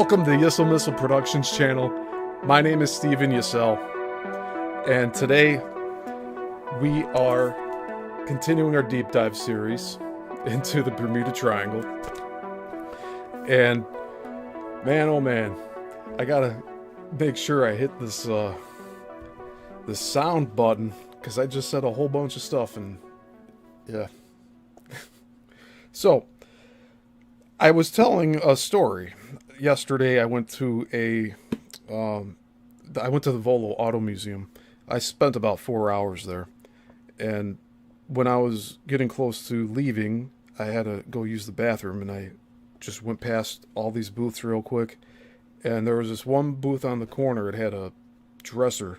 Welcome to Yissilmissil Productions channel. My name is Steven Yissel, and today we are continuing our deep dive series into the Bermuda Triangle. And man, oh man, I gotta make sure I hit this this sound button because I just said a whole bunch of stuff, and yeah. So I was telling a story. Yesterday I went to the Volo Auto Museum. I spent about 4 hours there. And when I was getting close to leaving, I had to go use the bathroom, and I just went past all these booths real quick. And there was this one booth on the corner. It had a dresser.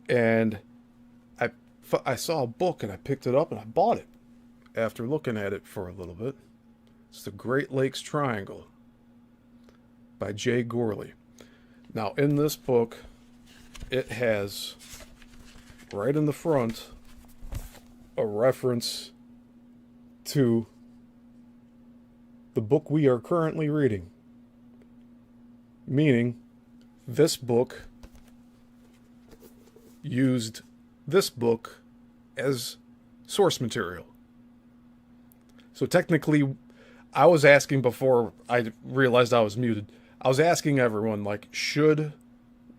And I saw a book, and I picked it up, and I bought it after looking at it for a little bit. It's The Great Lakes Triangle by Jay Gorley. Now, in this book, it has, right in the front, a reference to the book we are currently reading. Meaning, this book used this book as source material. So technically, I was asking before I realized I was muted. I was asking everyone, like, should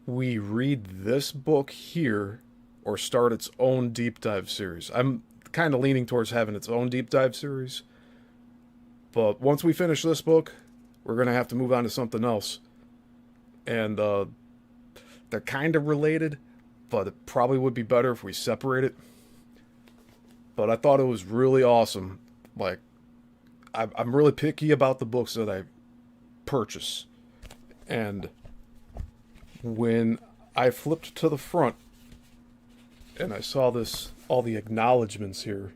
we read this book here or start its own deep dive series? I'm kind of leaning towards having its own deep dive series. But once we finish this book, we're going to have to move on to something else. And they're kind of related, but it probably would be better if we separate it. But I thought it was really awesome. Like, I'm really picky about the books that I purchase. And when I flipped to the front and I saw this, all the acknowledgments here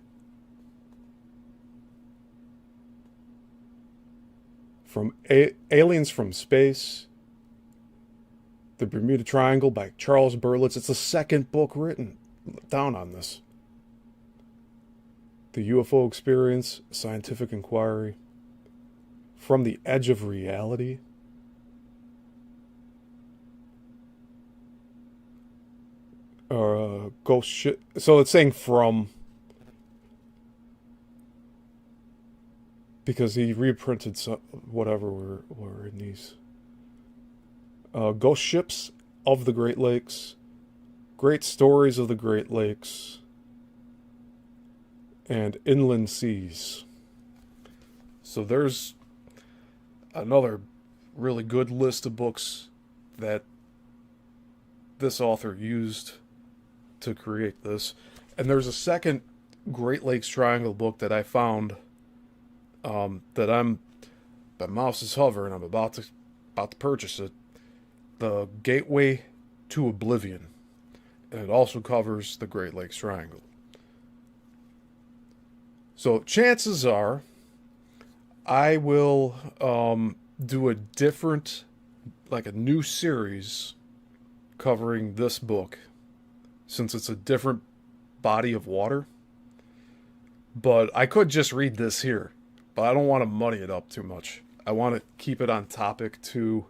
from Aliens from Space, The Bermuda Triangle by Charles Berlitz. It's the second book written down on this. The UFO Experience, Scientific Inquiry, From the Edge of Reality, Ghost Ship. So it's saying from, because he reprinted some, whatever were in these. Ghost Ships of the Great Lakes, Great Stories of the Great Lakes, and Inland Seas. So there's another really good list of books that this author used to create this. And there's a second Great Lakes Triangle book that I found that my mouse is hovering. I'm about to purchase it. The Gateway to Oblivion. And it also covers the Great Lakes Triangle. So chances are I will do a different, like a new series covering this book, since it's a different body of water. But I could just read this here, but I don't want to muddy it up too much. I want to keep it on topic to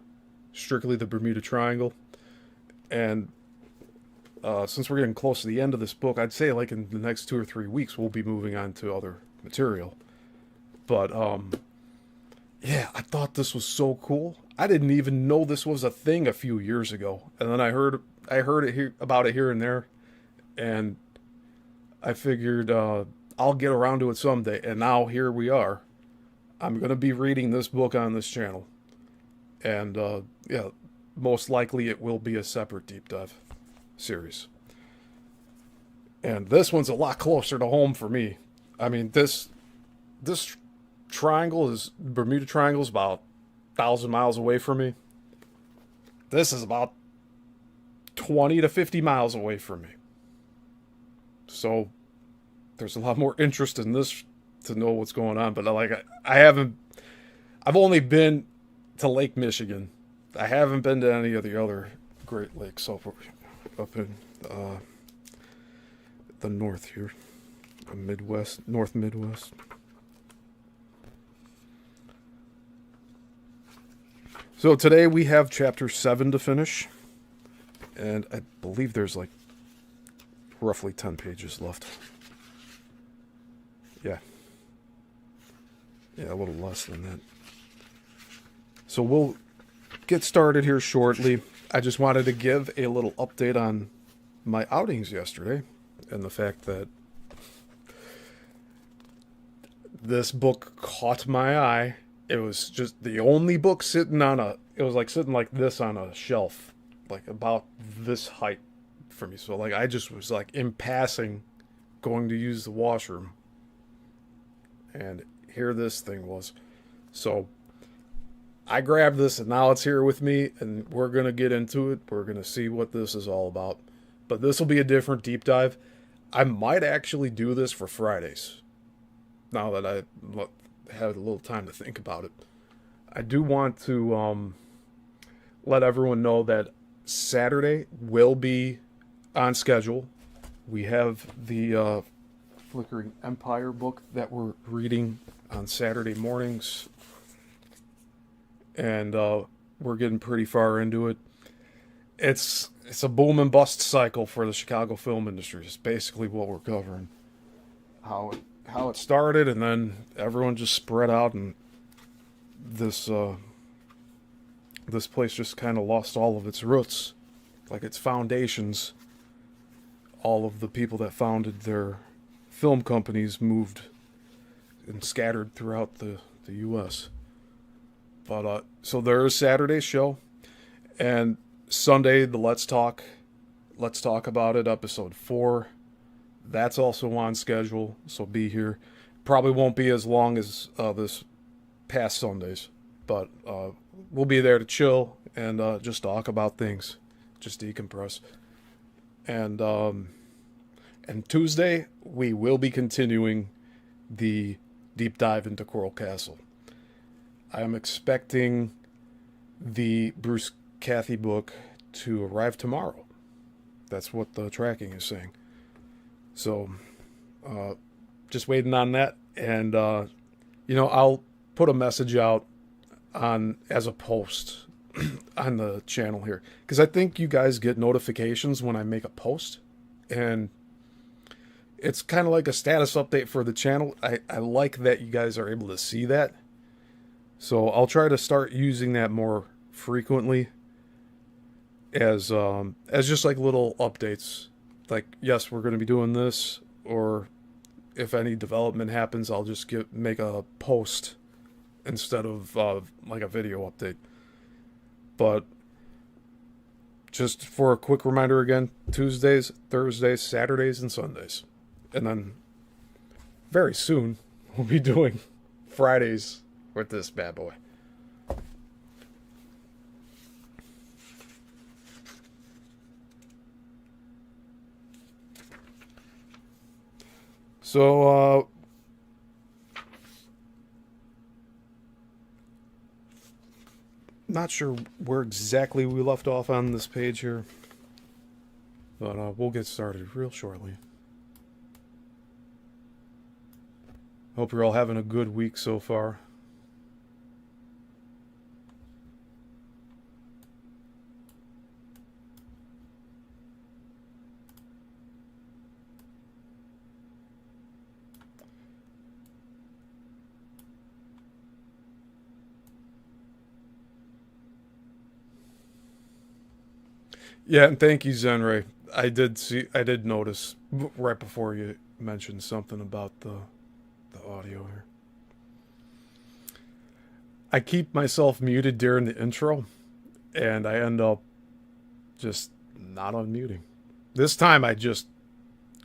strictly the Bermuda Triangle. And since we're getting close to the end of this book, I'd say like in the next 2 or 3 weeks, we'll be moving on to other material. But, yeah, I thought this was so cool. I didn't even know this was a thing a few years ago. And then I heard about it here and there. And I figured I'll get around to it someday. And now here we are. I'm going to be reading this book on this channel. And, yeah, most likely it will be a separate deep dive series. And this one's a lot closer to home for me. I mean, this Bermuda Triangle is about 1,000 miles away from me. This is about 20 to 50 miles away from me. So there's a lot more interest in this to know what's going on. But I've only been to Lake Michigan. I haven't been to any of the other Great Lakes up in the north here, North Midwest. So today we have chapter 7 to finish, and I believe there's like roughly 10 pages left. Yeah. Yeah, a little less than that. So we'll get started here shortly. I just wanted to give a little update on my outings yesterday and the fact that this book caught my eye. It was just the only book sitting like this on a shelf, like about this height for me. So like I just was like in passing going to use the washroom, and here this thing was. So I grabbed this, and now it's here with me, and we're going to get into it. We're going to see what this is all about. But this will be a different deep dive. I might actually do this for Fridays, now that I had a little time to think about it. I do want to let everyone know that Saturday will be on schedule. We have the Flickering Empire book that we're reading on Saturday mornings, and we're getting pretty far into it. It's a boom and bust cycle for the Chicago film industry. It's basically what we're covering. How it started, and then everyone just spread out, and this place just kind of lost all of its roots, like its foundations. All of the people that founded their film companies moved and scattered throughout the U.S. But so there's Saturday's show, and Sunday the Let's Talk About It episode 4. That's also on schedule, so be here. Probably won't be as long as this past Sundays, but we'll be there to chill and just talk about things, just decompress. And Tuesday we will be continuing the deep dive into Coral Castle. I am expecting the Bruce Cathy book to arrive tomorrow. That's what the tracking is saying. So, just waiting on that, and I'll put a message out as a post on the channel here, because I think you guys get notifications when I make a post, and it's kind of like a status update for the channel. I like that you guys are able to see that, so I'll try to start using that more frequently as just like little updates. Like, yes, we're going to be doing this, or if any development happens, I'll just make a post instead of like a video update. But just for a quick reminder again, Tuesdays, Thursdays, Saturdays, and Sundays. And then very soon we'll be doing Fridays with this bad boy. So, not sure where exactly we left off on this page here, but we'll get started real shortly. Hope you're all having a good week so far. Yeah, and thank you, Zenray. I did notice right before you mentioned something about the audio here. I keep myself muted during the intro, and I end up just not unmuting. This time I just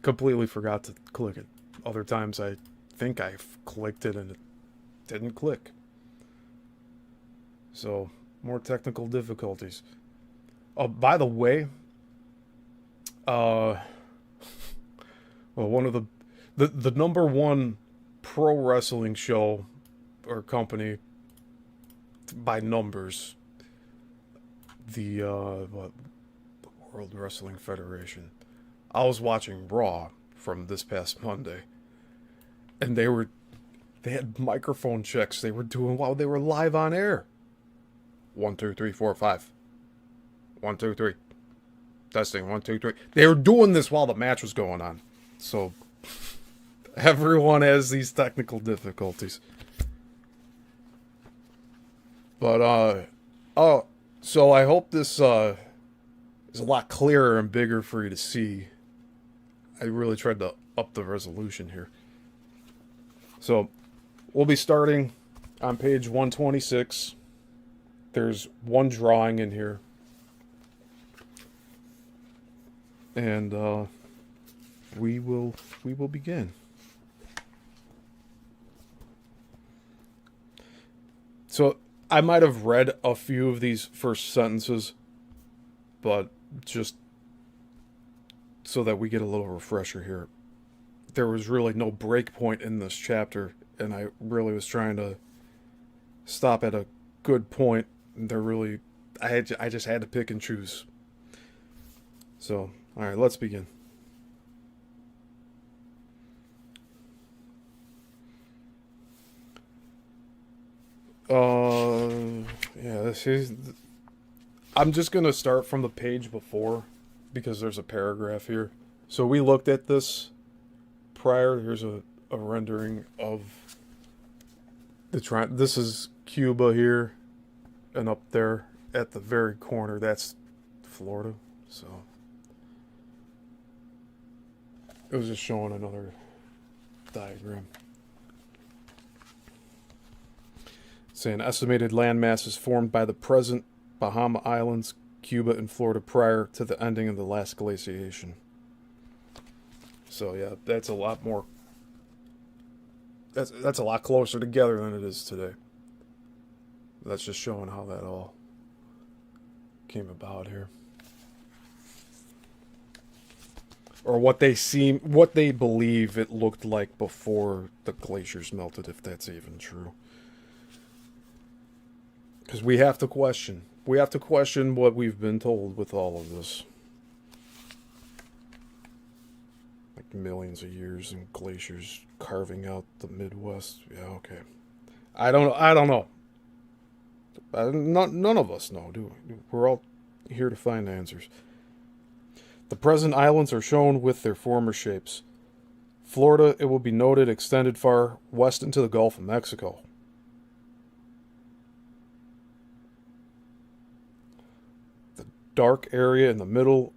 completely forgot to click it. Other times I think I clicked it and it didn't click. So, more technical difficulties. Oh, by the way, well, one of the number one pro wrestling show or company by numbers, the World Wrestling Federation. I was watching Raw from this past Monday, and they had microphone checks they were doing while they were live on air. 1, 2, 3, 4, 5. 1, 2, 3. Testing. 1, 2, 3. They were doing this while the match was going on. So everyone has these technical difficulties. But so I hope this is a lot clearer and bigger for you to see. I really tried to up the resolution here. So we'll be starting on page 126. There's one drawing in here. And we will begin. So I might have read a few of these first sentences, but just so that we get a little refresher here. There was really no break point in this chapter, and I really was trying to stop at a good point. I just had to pick and choose. So, all right, let's begin. I'm just going to start from the page before because there's a paragraph here. So we looked at this prior. Here's a rendering of the triangle. This is Cuba here, and up there at the very corner, that's Florida. So it was just showing another diagram. Saying estimated landmass is formed by the present Bahama Islands, Cuba, and Florida prior to the ending of the last glaciation. So yeah, that's a lot more. That's a lot closer together than it is today. That's just showing how that all came about here, or what they believe it looked like before the glaciers melted, if that's even true. Because we have to question what we've been told with all of this. Like millions of years and glaciers carving out the Midwest. Yeah, okay. I don't know. None of us know, do we? We're all here to find answers. The present islands are shown with their former shapes. Florida, it will be noted, extended far west into the Gulf of Mexico. Dark area in the middle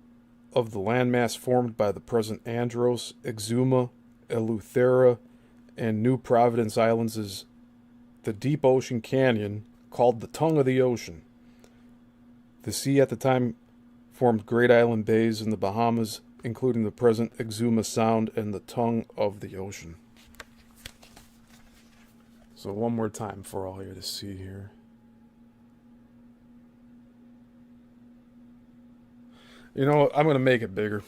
of the landmass formed by the present Andros, Exuma, Eleuthera, and New Providence Islands is the deep ocean canyon called the Tongue of the Ocean. The sea at the time formed great island bays in the Bahamas, including the present Exuma Sound and the Tongue of the Ocean. So one more time for all you to see here. You know what? I'm going to make it bigger.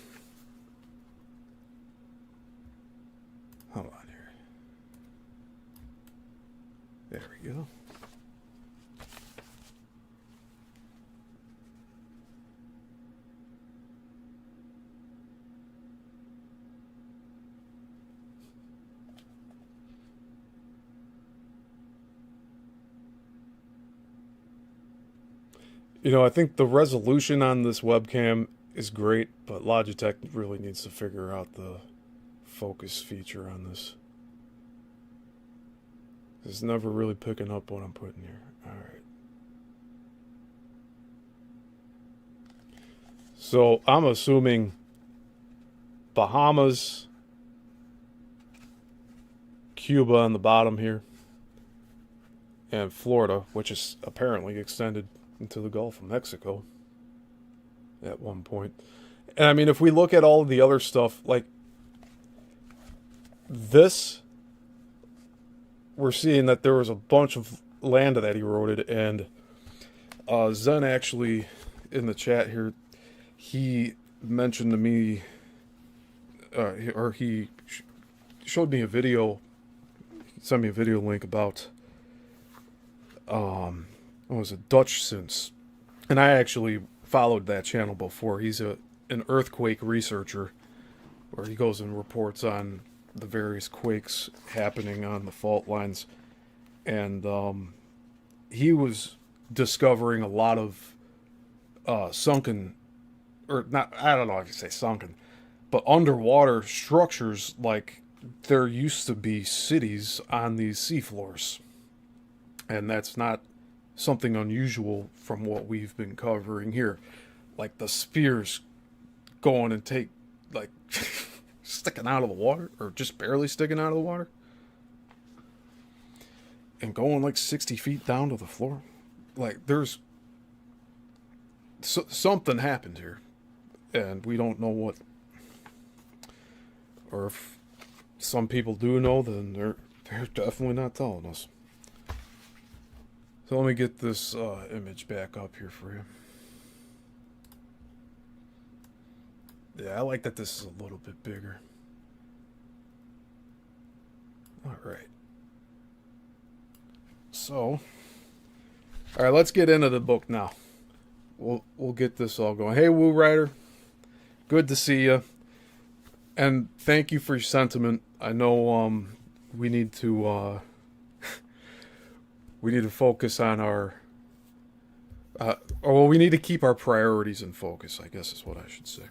Hold on here. There we go. You know, I think the resolution on this webcam is great, but Logitech really needs to figure out the focus feature on this. It's never really picking up what I'm putting here. Alright. So I'm assuming Bahamas, Cuba on the bottom here, and Florida, which is apparently extended into the Gulf of Mexico at one point. And I mean, if we look at all of the other stuff, like this, we're seeing that there was a bunch of land that eroded, and Zen actually, in the chat here, he mentioned to me, he showed me a video, sent me a video link about it was a Dutch Since, and I actually followed that channel before. He's an earthquake researcher, where he goes and reports on the various quakes happening on the fault lines, and he was discovering a lot of sunken, or not, I don't know if you say sunken, but underwater structures, like there used to be cities on these seafloors. And that's not something unusual from what we've been covering here. Like the spears going and take, like, sticking out of the water, or just barely sticking out of the water, and going like 60 feet down to the floor. Like, there's something happened here, and we don't know what. Or if some people do know, then they're definitely not telling us. So let me get this image back up here for you. Yeah, I like that this is a little bit bigger. Alright. So, alright, let's get into the book now. We'll get this all going. Hey, Woo Rider. Good to see you. And thank you for your sentiment. I know we need to focus on our we need to keep our priorities in focus, I guess is what I should say.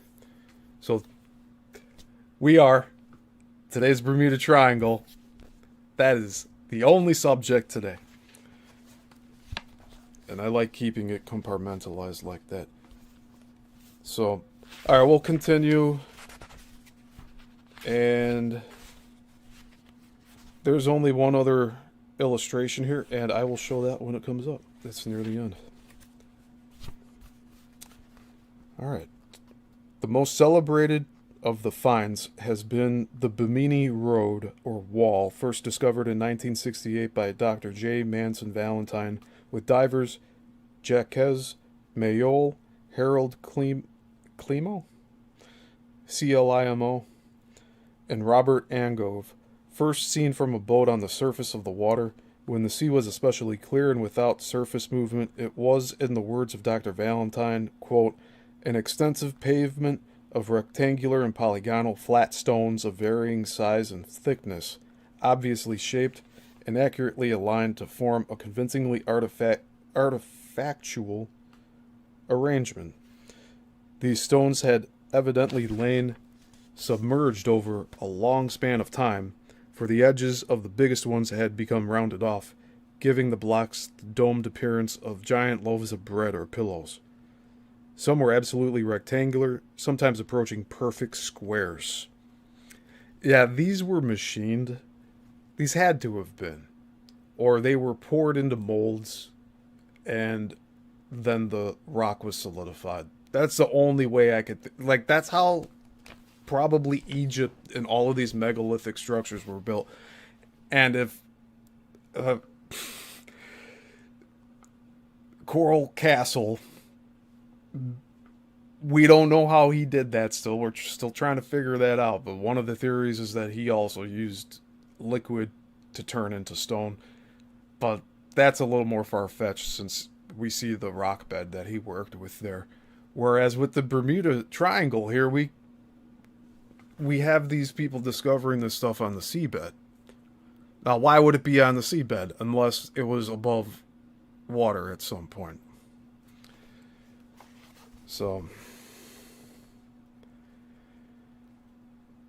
So today's Bermuda Triangle. That is the only subject today. And I like keeping it compartmentalized like that. So, alright, we'll continue. And there's only one other illustration here, and I will show that when it comes up. That's near the end. Alright. The most celebrated of the finds has been the Bimini Road, or Wall, first discovered in 1968 by Dr. J. Manson Valentine, with divers Jacques Mayol, Harold Climo, CLIMO, and Robert Angove, first seen from a boat on the surface of the water. When the sea was especially clear and without surface movement, it was, in the words of Dr. Valentine, quote, an extensive pavement of rectangular and polygonal flat stones of varying size and thickness, obviously shaped and accurately aligned to form a convincingly artifactual arrangement. These stones had evidently lain submerged over a long span of time, for the edges of the biggest ones had become rounded off, giving the blocks the domed appearance of giant loaves of bread or pillows. Some were absolutely rectangular, sometimes approaching perfect squares. Yeah, these were machined. These had to have been. Or they were poured into molds, and then the rock was solidified. That's the only way I could... like, that's how probably Egypt and all of these megalithic structures were built. And if... Coral Castle... we don't know how he did that still. We're still trying to figure that out. But one of the theories is that he also used liquid to turn into stone. But that's a little more far-fetched since we see the rock bed that he worked with there. Whereas with the Bermuda Triangle here, we have these people discovering this stuff on the seabed. Now, why would it be on the seabed unless it was above water at some point? So,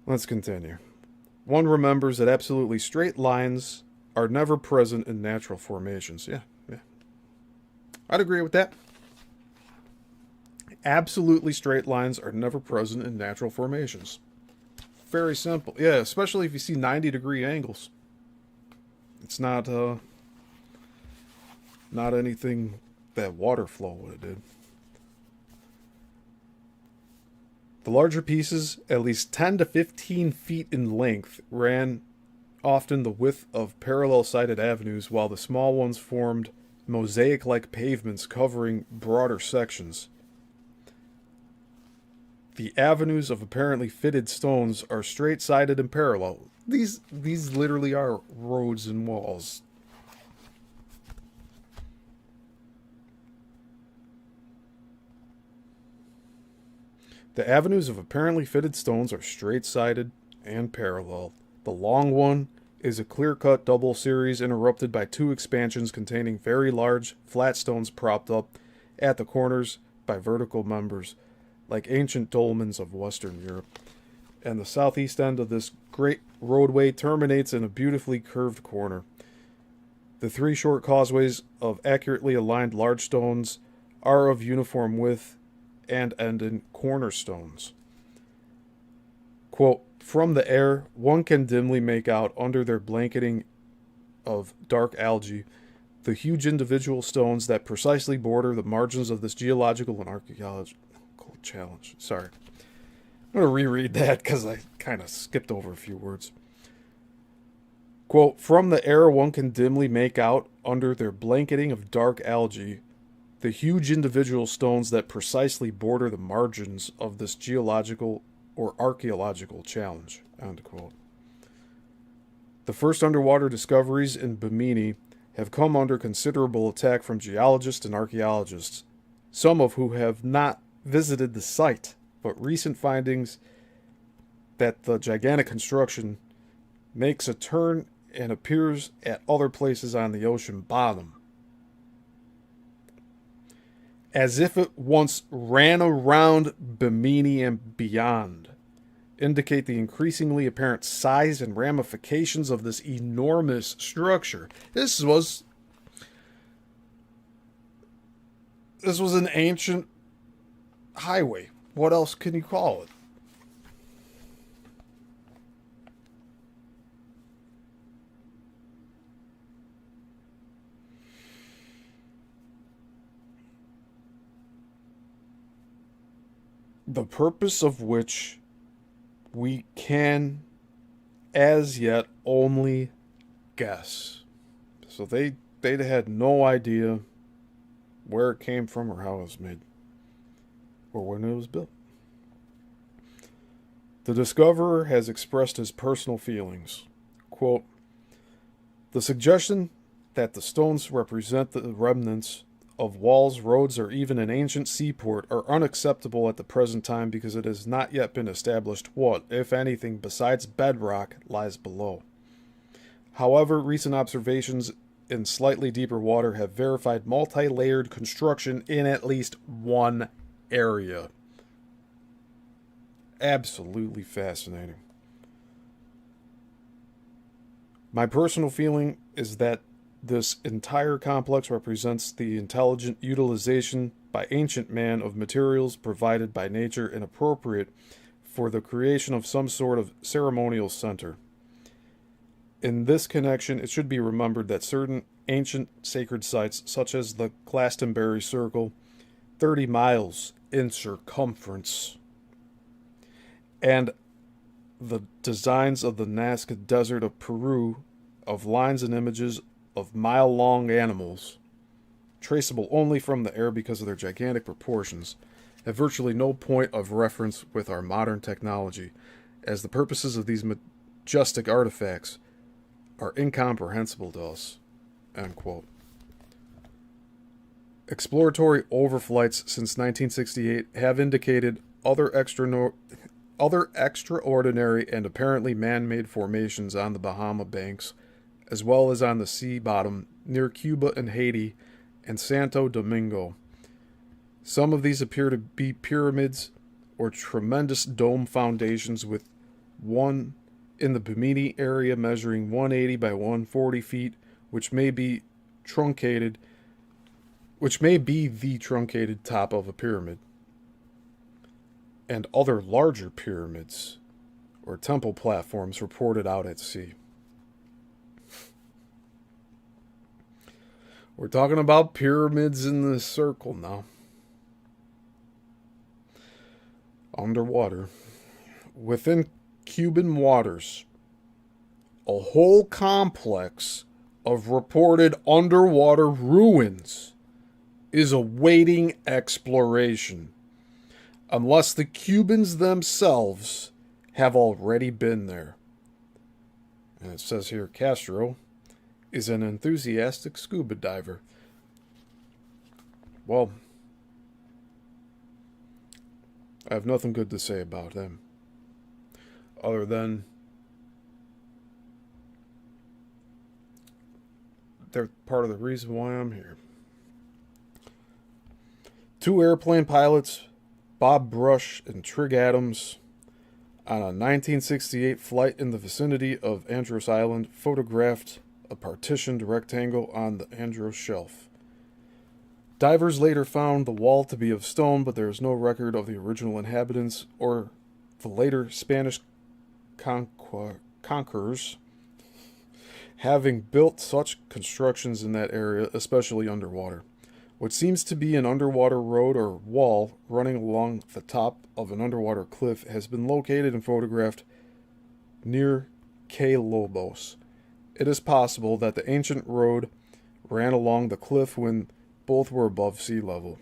let's continue. One remembers that absolutely straight lines are never present in natural formations. Yeah. I'd agree with that. Absolutely straight lines are never present in natural formations. Very simple. Yeah, especially if you see 90-degree angles. It's not anything that water flow would have did. The larger pieces, at least 10 to 15 feet in length, ran often the width of parallel-sided avenues, while the small ones formed mosaic-like pavements covering broader sections. The avenues of apparently fitted stones are straight-sided and parallel. These literally are roads and walls. The avenues of apparently fitted stones are straight-sided and parallel. The long one is a clear-cut double series interrupted by two expansions containing very large, flat stones propped up at the corners by vertical members, like ancient dolmens of Western Europe. And the southeast end of this great roadway terminates in a beautifully curved corner. The three short causeways of accurately aligned large stones are of uniform width and end in cornerstones. Quote, from the air, one can dimly make out under their blanketing of dark algae the huge individual stones that precisely border the margins of this geological and archaeological challenge. Sorry. I'm going to reread that because I kind of skipped over a few words. Quote, from the air one can dimly make out, under their blanketing of dark algae, the huge individual stones that precisely border the margins of this geological or archaeological challenge. End quote. The first underwater discoveries in Bimini have come under considerable attack from geologists and archaeologists, some of who have not visited the site, but recent findings that the gigantic construction makes a turn and appears at other places on the ocean bottom, as if it once ran around Bimini and beyond, indicate the increasingly apparent size and ramifications of this enormous structure. This was an ancient highway. What else can you call it? The purpose of which we can, as yet, only guess. So they had no idea where it came from or how it was made, or when it was built. The discoverer has expressed his personal feelings. Quote, the suggestion that the stones represent the remnants of walls, roads, or even an ancient seaport are unacceptable at the present time because it has not yet been established what, if anything, besides bedrock lies below. However, recent observations in slightly deeper water have verified multi-layered construction in at least one area. Absolutely fascinating. My personal feeling is that this entire complex represents the intelligent utilization by ancient man of materials provided by nature and appropriate for the creation of some sort of ceremonial center. In this connection, it should be remembered that certain ancient sacred sites, such as the Glastonbury Circle, 30 miles in circumference, and the designs of the Nazca Desert of Peru, of lines and images of mile-long animals, traceable only from the air because of their gigantic proportions, have virtually no point of reference with our modern technology, as the purposes of these majestic artifacts are incomprehensible to us. End quote. Exploratory overflights since 1968 have indicated other extraordinary and apparently man-made formations on the Bahama banks, as well as on the sea bottom near Cuba and Haiti and Santo Domingo. Some of these appear to be pyramids or tremendous dome foundations, with one in the Bimini area measuring 180 by 140 feet, which may be the truncated top of a pyramid, and other larger pyramids or temple platforms reported out at sea. We're talking about pyramids in the circle now. Underwater. Within Cuban waters, a whole complex of reported underwater ruins is awaiting exploration, unless the Cubans themselves have already been there. And it says here, Castro is an enthusiastic scuba diver. Well, I have nothing good to say about him, other than they're part of the reason why I'm here. Two airplane pilots, Bob Brush and Trig Adams, on a 1968 flight in the vicinity of Andros Island, photographed a partitioned rectangle on the Andros Shelf. Divers later found the wall to be of stone, but there is no record of the original inhabitants or the later Spanish conquerors having built such constructions in that area, especially underwater. What seems to be an underwater road or wall running along the top of an underwater cliff has been located and photographed near Cay Lobos. It is possible that the ancient road ran along the cliff when both were above sea level.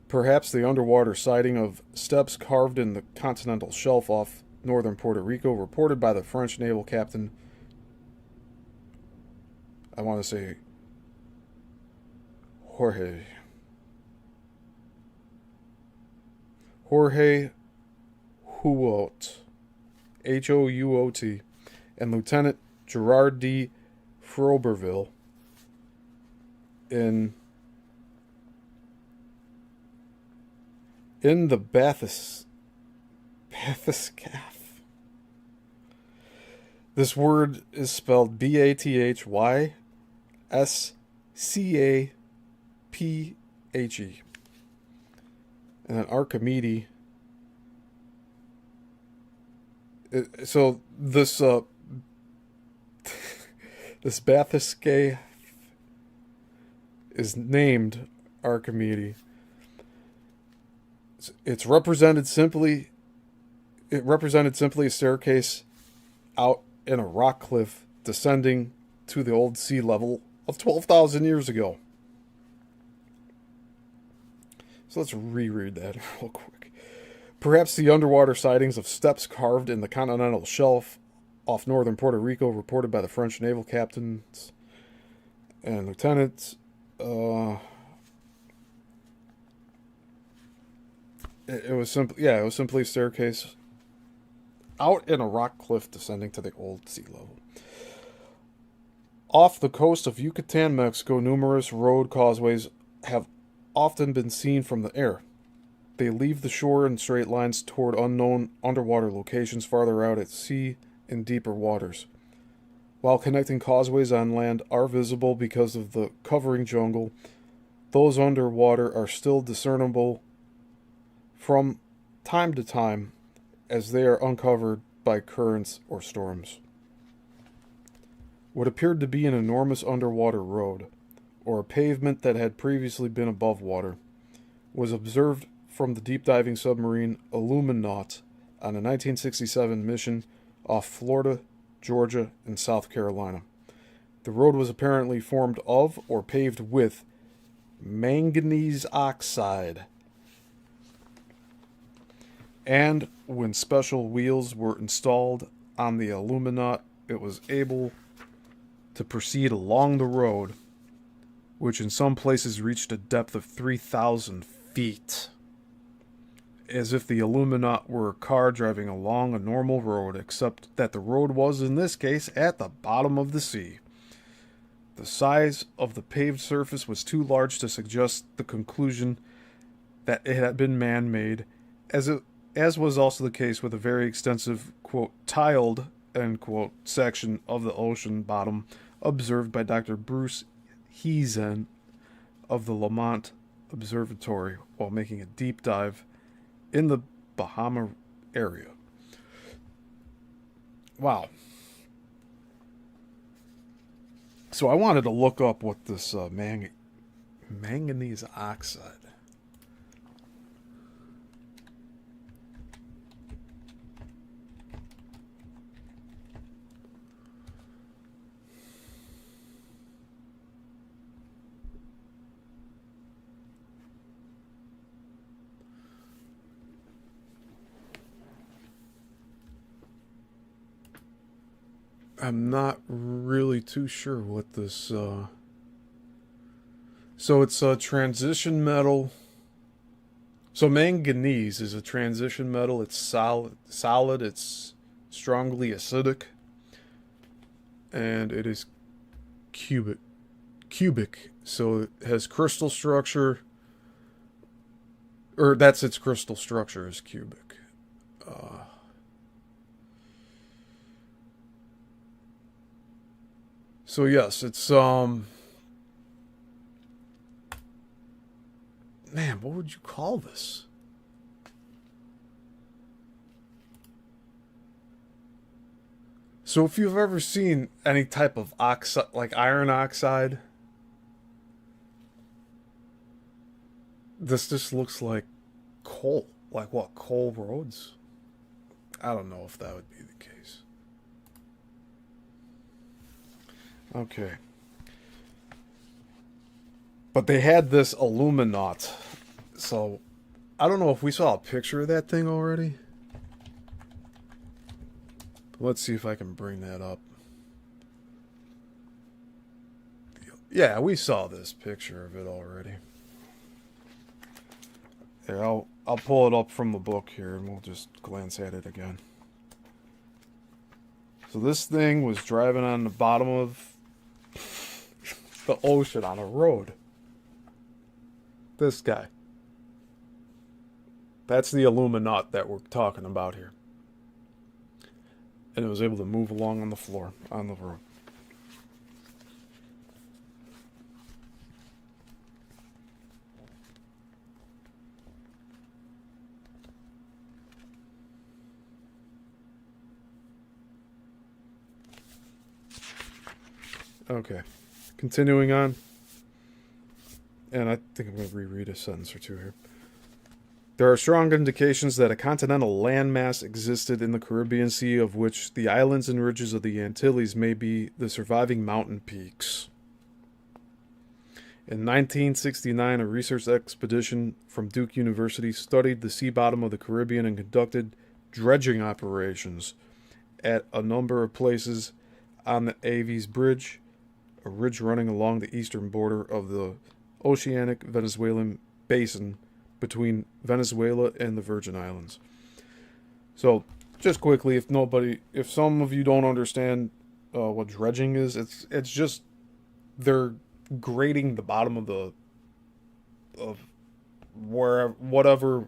Perhaps the underwater sighting of steps carved in the continental shelf off northern Puerto Rico, reported by the French naval captain, I want to say Jorge Huot, Houot, and Lieutenant Gerard D. Froberville in the Bathyscaphe. This word is spelled Bathyskaphe. And then Archimedes. So this this Bathyscaphe is named Archimedes. It represented simply a staircase out in a rock cliff descending to the old sea level of 12,000 years ago. So let's reread that real quick. Perhaps the underwater sightings of steps carved in the continental shelf off northern Puerto Rico, reported by the French naval captains and lieutenants. It was simply a staircase out in a rock cliff descending to the old sea level. Off the coast of Yucatan, Mexico, numerous road causeways have often been seen from the air. They leave the shore in straight lines toward unknown underwater locations farther out at sea in deeper waters. While connecting causeways on land are visible because of the covering jungle, those underwater are still discernible from time to time as they are uncovered by currents or storms. What appeared to be an enormous underwater road, or a pavement that had previously been above water, was observed from the deep-diving submarine Illuminaut on a 1967 mission off Florida, Georgia, and South Carolina. The road was apparently formed of or paved with manganese oxide, and when special wheels were installed on the Illuminaut, it was able to proceed along the road, which in some places reached a depth of 3,000 feet. As if the Illuminaut were a car driving along a normal road, except that the road was, in this case, at the bottom of the sea. The size of the paved surface was too large to suggest the conclusion that it had been man-made, as was also the case with a very extensive, quote, tiled, end quote, section of the ocean bottom observed by Dr. Bruce Heesen of the Lamont Observatory while making a deep dive in the Bahama area. Wow. So I wanted to look up what this manganese oxide. I'm not really too sure what this, so it's a transition metal. So manganese is a transition metal. It's solid, it's strongly acidic. and it is cubic, so it has crystal structure, or that's its crystal structure is cubic. So yes, it's man, what would you call this? So if you've ever seen any type of oxide, like iron oxide, this just looks like coal. Like what, coal roads? I don't know if that would be the case. Okay. But they had this Illuminaut. So I don't know if we saw a picture of that thing already. Let's see if I can bring that up. Yeah, we saw this picture of it already. Here, I'll pull it up from the book here and we'll just glance at it again. So this thing was driving on the bottom of the ocean on a road. This guy. That's the Illuminaut that we're talking about here. And it was able to move along on the floor, on the road. Okay. Continuing on. And I think I'm going to reread a sentence or two here. There are strong indications that a continental landmass existed in the Caribbean Sea, of which the islands and ridges of the Antilles may be the surviving mountain peaks. In 1969, a research expedition from Duke University studied the sea bottom of the Caribbean and conducted dredging operations at a number of places on the Aves Bridge, a ridge running along the eastern border of the oceanic Venezuelan basin between Venezuela and the Virgin Islands. So, just quickly, if some of you don't understand what dredging is, it's just they're grading the bottom of whatever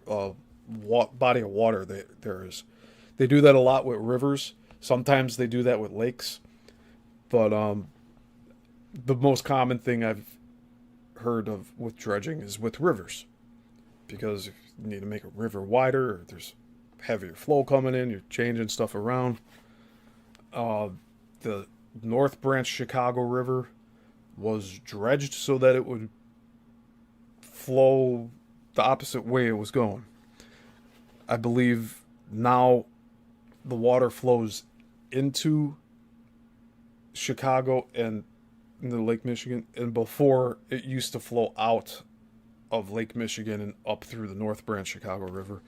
body of water there is. They do that a lot with rivers. Sometimes they do that with lakes, but the most common thing I've heard of with dredging is with rivers. Because if you need to make a river wider, or there's heavier flow coming in, you're changing stuff around. The North Branch Chicago River was dredged so that it would flow the opposite way it was going. I believe now the water flows into Chicago and into Lake Michigan, and before it used to flow out of Lake Michigan and up through the North Branch Chicago River.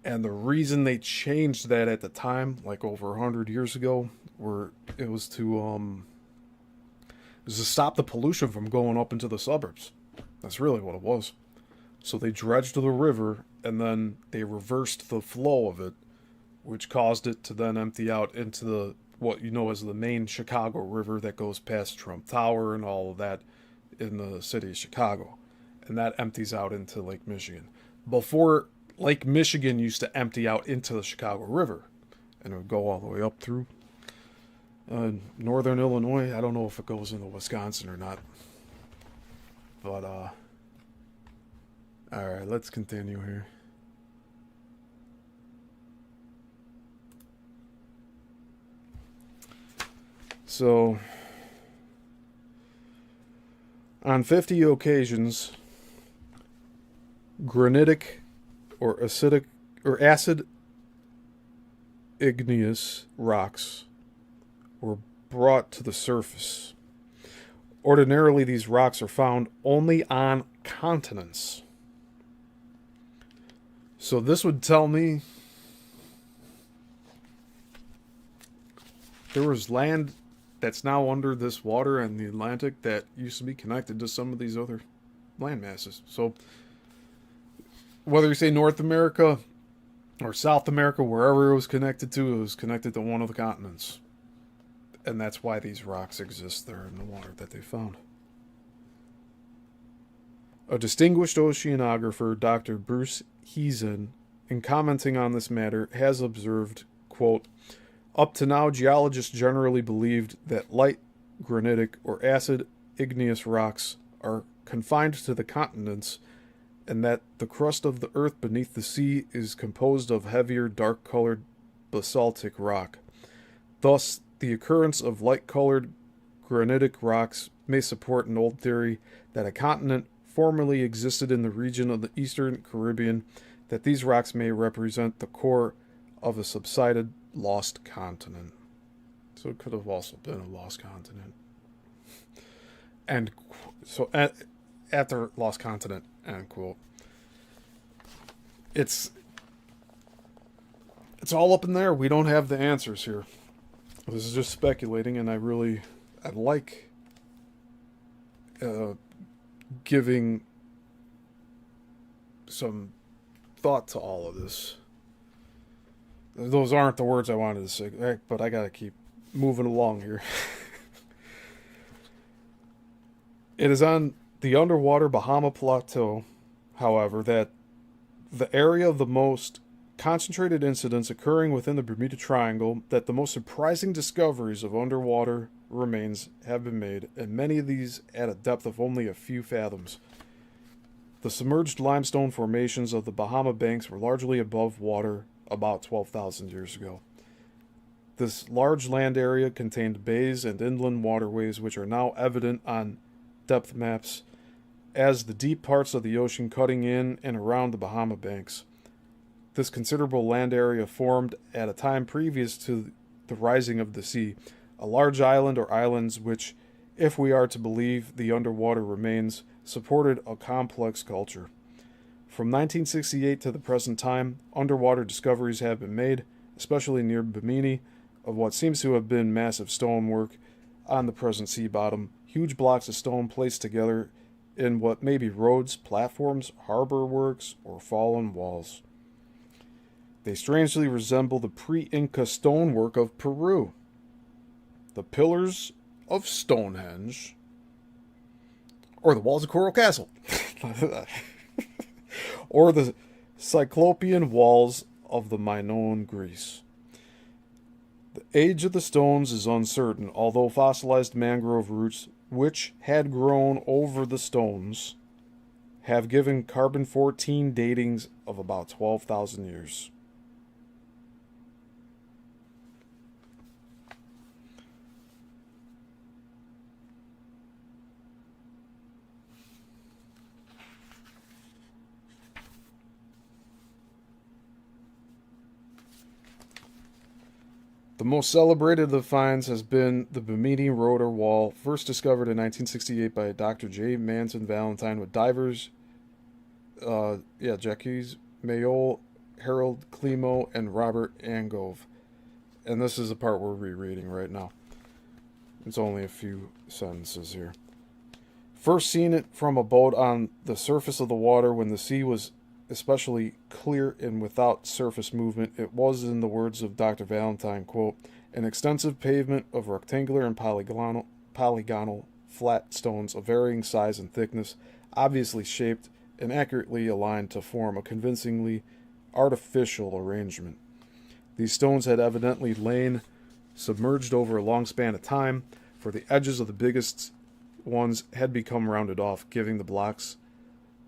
And the reason they changed that at the time, like over 100 years ago, it was to stop the pollution from going up into the suburbs. That's really what it was. So they dredged the river and then they reversed the flow of it, which caused it to then empty out into what you know as the main Chicago River that goes past Trump Tower and all of that in the city of Chicago. And that empties out into Lake Michigan. Before, Lake Michigan used to empty out into the Chicago River, and it would go all the way up through northern Illinois. I don't know if it goes into Wisconsin or not. But, alright, let's continue here. So, on 50 occasions, granitic or acidic or acid igneous rocks were brought to the surface. Ordinarily, these rocks are found only on continents. So this would tell me there was land that's now under this water in the Atlantic that used to be connected to some of these other land masses. So whether you say North America or South America, wherever it was connected to one of the continents. And that's why these rocks exist there in the water that they found. A distinguished oceanographer, Dr. Bruce Heezen, in commenting on this matter, has observed, quote, "Up to now, geologists generally believed that light granitic or acid igneous rocks are confined to the continents and that the crust of the earth beneath the sea is composed of heavier, dark-colored basaltic rock. Thus, the occurrence of light-colored granitic rocks may support an old theory that a continent formerly existed in the region of the eastern Caribbean, that these rocks may represent the core of a subsided lost continent." So it could have also been a lost continent. And so after lost continent, end quote. It's all up in there. We don't have the answers here. This is just speculating, and I like giving some thought to all of this. Those aren't the words I wanted to say, but I gotta keep moving along here. It is on the underwater Bahama Plateau, however, that the area of the most concentrated incidents occurring within the Bermuda Triangle, that the most surprising discoveries of underwater remains have been made, and many of these at a depth of only a few fathoms. The submerged limestone formations of the Bahama Banks were largely above water about 12,000 years ago. This large land area contained bays and inland waterways which are now evident on depth maps as the deep parts of the ocean cutting in and around the Bahama Banks. This considerable land area formed at a time previous to the rising of the sea, a large island or islands which, if we are to believe the underwater remains, supported a complex culture. From 1968 to the present time, underwater discoveries have been made, especially near Bimini, of what seems to have been massive stonework on the present sea bottom, huge blocks of stone placed together in what may be roads, platforms, harbor works, or fallen walls. They strangely resemble the pre-Inca stonework of Peru. The pillars of Stonehenge, or the walls of Coral Castle, or the Cyclopean walls of the Minoan Greece. The age of the stones is uncertain, although fossilized mangrove roots, which had grown over the stones, have given carbon-14 datings of about 12,000 years. The most celebrated of the finds has been the Bimini Rotor Wall, first discovered in 1968 by Dr. J. Manson Valentine with divers, Jacques Mayol, Harold Climo, and Robert Angove. And this is the part we're rereading right now. It's only a few sentences here. First seen it from a boat on the surface of the water when the sea was especially clear and without surface movement, it was, in the words of Dr. Valentine, quote, an extensive pavement of rectangular and polygonal flat stones of varying size and thickness, obviously shaped and accurately aligned to form a convincingly artificial arrangement. These stones had evidently lain submerged over a long span of time, for the edges of the biggest ones had become rounded off, giving the blocks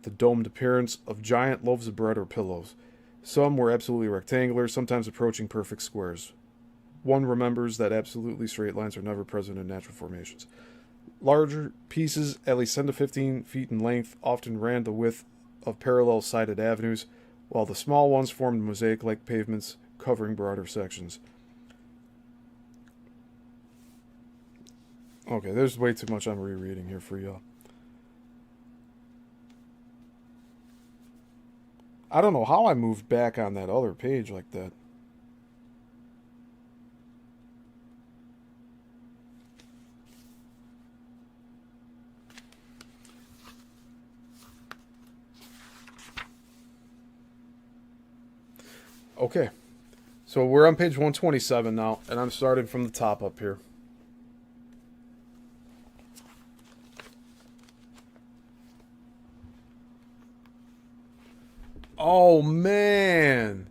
the domed appearance of giant loaves of bread or pillows. Some were absolutely rectangular, sometimes approaching perfect squares. One remembers that absolutely straight lines are never present in natural formations. Larger pieces, at least 10 to 15 feet in length, often ran the width of parallel-sided avenues, while the small ones formed mosaic-like pavements covering broader sections. Okay, there's way too much I'm rereading here for y'all. I don't know how I moved back on that other page like that. Okay, so we're on page 127 now, and I'm starting from the top up here. Oh, man.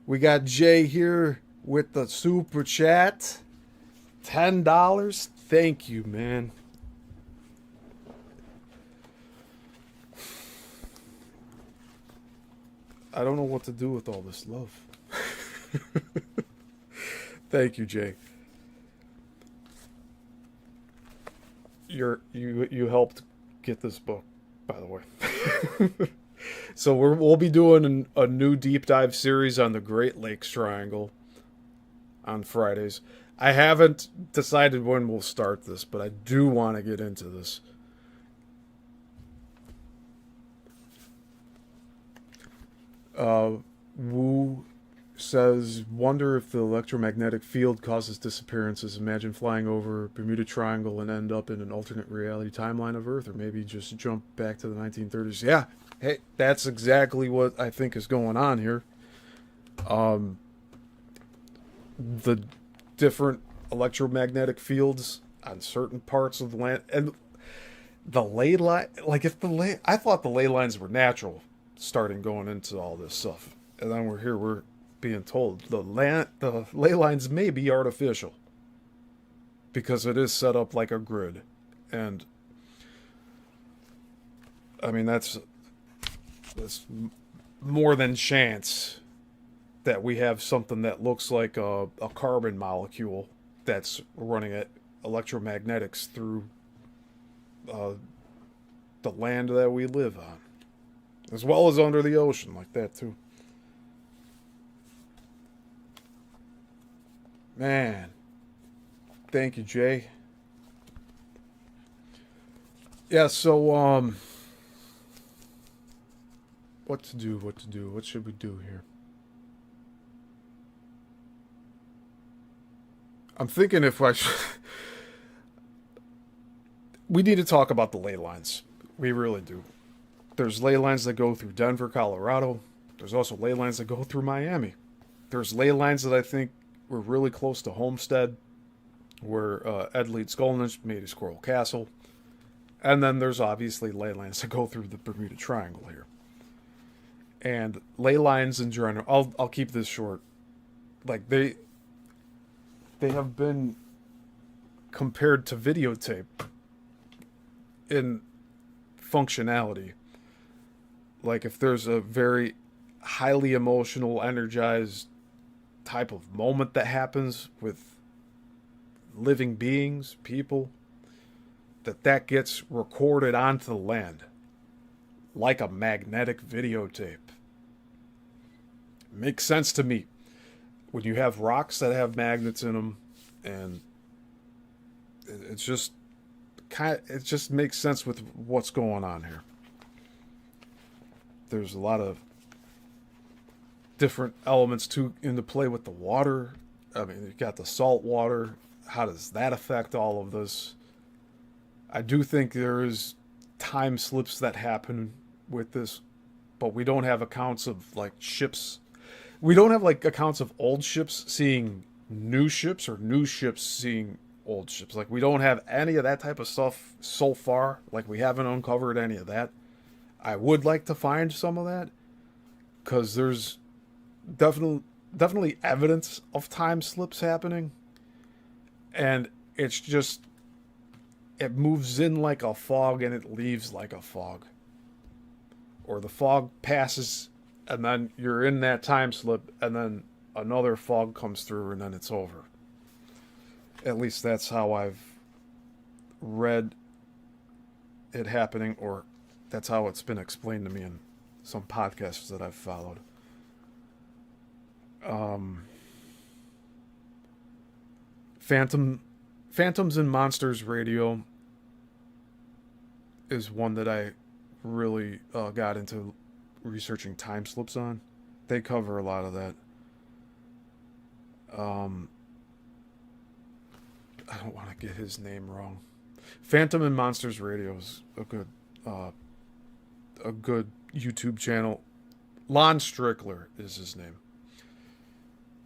We got Jay here with the super chat. $10. Thank you, man. I don't know what to do with all this love. Thank you, Jay. You helped get this book, by the way. So we'll be doing a new deep dive series on the Great Lakes Triangle on Fridays. I haven't decided when we'll start this, but I do want to get into this. Wu says, wonder if the electromagnetic field causes disappearances. Imagine flying over Bermuda Triangle and end up in an alternate reality timeline of Earth, or maybe just jump back to the 1930s. Yeah, hey, that's exactly what I think is going on here. The different electromagnetic fields on certain parts of the land, and the ley line, like if the ley, I thought the ley lines were natural, starting going into all this stuff, and then we're being told the ley lines may be artificial because it is set up like a grid, and I mean that's more than chance that we have something that looks like a carbon molecule that's running at electromagnetics through the land that we live on, as well as under the ocean like that too. Man, thank you, Jay. Yeah, so what to do? What should we do here? I'm thinking if I should. We need to talk about the ley lines. We really do. There's ley lines that go through Denver, Colorado. There's also ley lines that go through Miami. There's ley lines that I think were really close to Homestead, where Ed Leeds Skolnick made his Coral Castle. And then there's obviously ley lines that go through the Bermuda Triangle here. And ley lines in general, I'll keep this short. Like they have been compared to videotape in functionality. Like if there's a very highly emotional, energized type of moment that happens with living beings, people, that gets recorded onto the land like a magnetic videotape. Makes sense to me. When you have rocks that have magnets in them, and it just makes sense with what's going on here. There's a lot of different elements into play with the water. I mean, you've got the salt water. How does that affect all of this? I do think there is time slips that happen with this, but we don't have accounts of like ships. We don't have like accounts of old ships seeing new ships or new ships seeing old ships. Like we don't have any of that type of stuff so far. Like we haven't uncovered any of that. I would like to find some of that because there's definitely evidence of time slips happening, and it's just it moves in like a fog and it leaves like a fog, or the fog passes and then you're in that time slip and then another fog comes through and then it's over. At least that's how I've read it happening, or that's how it's been explained to me in some podcasts that I've followed. Phantoms and Monsters Radio is one that I really got into researching time slips on. They cover a lot of that. I don't want to get his name wrong. Phantom and Monsters Radio is a good YouTube channel. Lon Strickler is his name.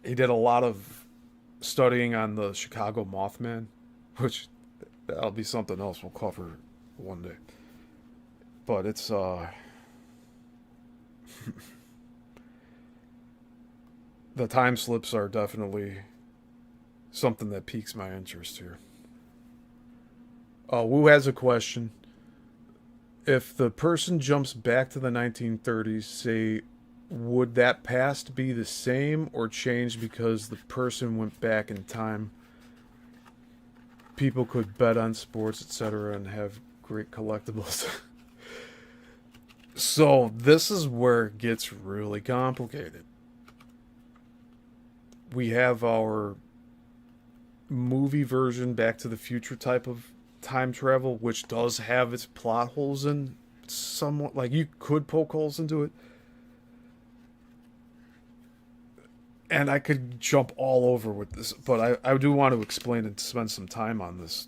He did a lot of studying on the Chicago Mothman, which that'll be something else we'll cover one day. But it's The time slips are definitely something that piques my interest here. Wu has a question. If the person jumps back to the 1930s, say, would that past be the same or change because the person went back in time? People could bet on sports, etc., and have great collectibles. So, this is where it gets really complicated. We have our movie version, Back to the Future type of time travel, which does have its plot holes in somewhat. Like, you could poke holes into it. And I could jump all over with this, but I do want to explain and spend some time on this.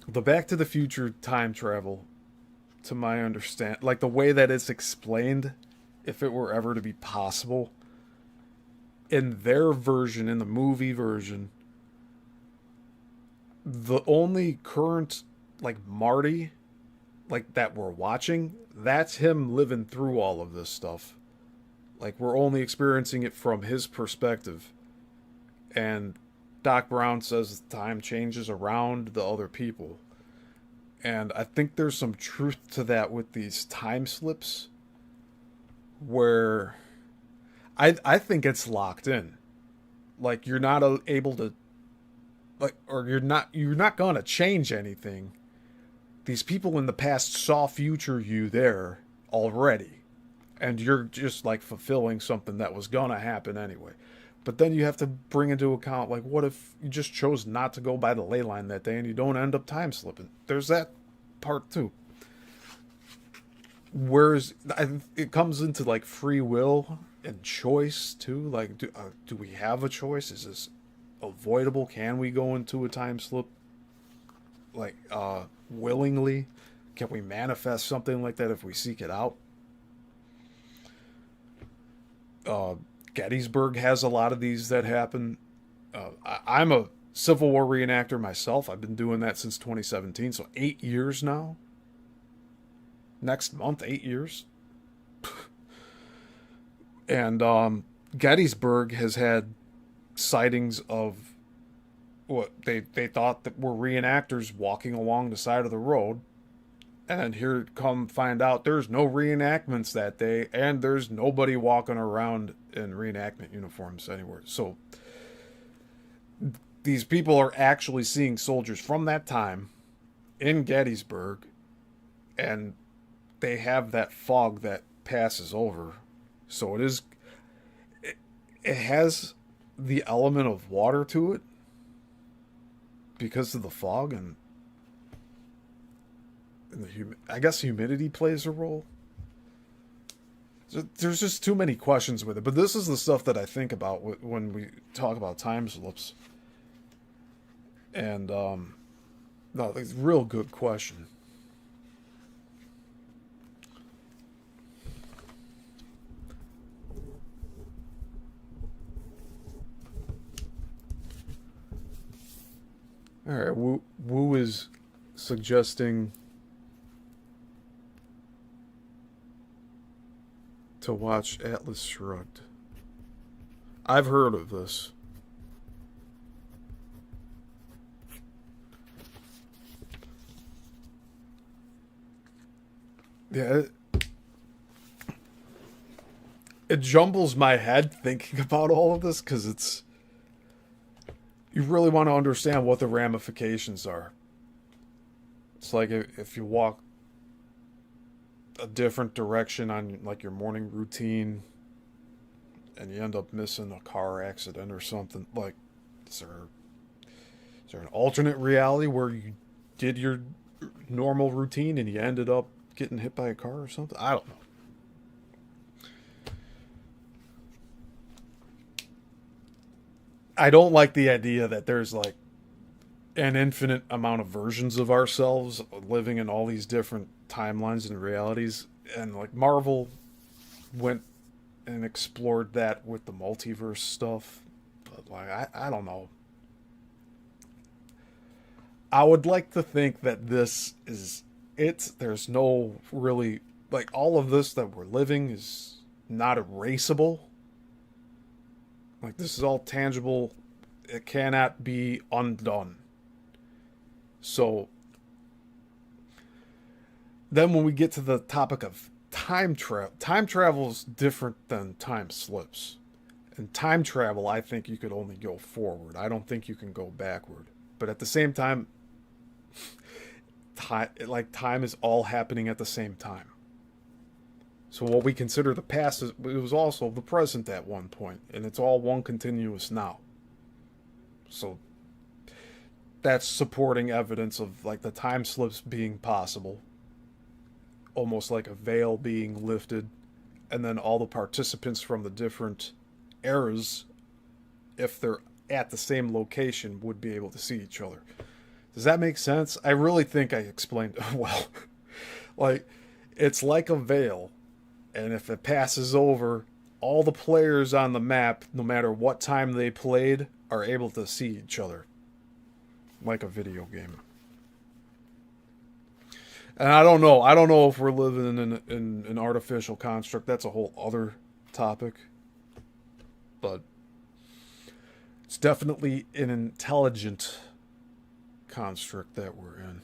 The Back to the Future time travel, to my understand, like the way that it's explained, if it were ever to be possible, in their version, in the movie version, the only current, like, Marty, like, that we're watching, that's him living through all of this stuff. Like, we're only experiencing it from his perspective. And Doc Brown says time changes around the other people. And I think there's some truth to that with these time slips, where I think it's locked in. Like, you're not able to, like, or you're not going to change anything. These people in the past saw future you there already, and you're just, like, fulfilling something that was gonna happen anyway. But then you have to bring into account, like, what if you just chose not to go by the ley line that day and you don't end up time slipping? There's that part too. Whereas it comes into, like, free will and choice too. Like, do we have a choice? Is this avoidable? Can we go into a time slip, like, willingly? Can we manifest something like that if we seek it out? Gettysburg has a lot of these that happen. I'm a Civil War reenactor myself. I've been doing that since 2017, so 8 years now. Next month, 8 years. And Gettysburg has had sightings of what they thought that were reenactors walking along the side of the road. And here come find out there's no reenactments that day, and there's nobody walking around in reenactment uniforms anywhere. So these people are actually seeing soldiers from that time in Gettysburg, and they have that fog that passes over. So it has the element of water to it because of the fog, and I guess humidity plays a role. There's just too many questions with it. But this is the stuff that I think about when we talk about time slips. And, no, it's a real good question. All right, Wu is suggesting to watch Atlas Shrugged. I've heard of this. Yeah, it jumbles my head thinking about all of this because you really want to understand what the ramifications are. It's like if you walk a different direction on, like, your morning routine and you end up missing a car accident or something, like, is there an alternate reality where you did your normal routine and you ended up getting hit by a car or something? I don't know. I don't like the idea that there's, like, an infinite amount of versions of ourselves living in all these different timelines and realities. And, like, Marvel went and explored that with the multiverse stuff. But, like, I don't know. I would like to think that this is it. There's no really like all of this that we're living is not erasable. Like this is all tangible. It cannot be undone. So then when we get to the topic of time travel is different than time slips. And time travel, I think you could only go forward. I don't think you can go backward. But at the same time, time is all happening at the same time. So what we consider the past it was also the present at one point, and it's all one continuous now. So that's supporting evidence of like the time slips being possible, almost like a veil being lifted, and then all the participants from the different eras, if they're at the same location, would be able to see each other. Does that make sense? I really think I explained it well. Like, it's like a veil, and if it passes over, all the players on the map, no matter what time they played, are able to see each other. Like a video game. And I don't know. I don't know if we're living in an artificial construct. That's a whole other topic. But it's definitely an intelligent construct that we're in.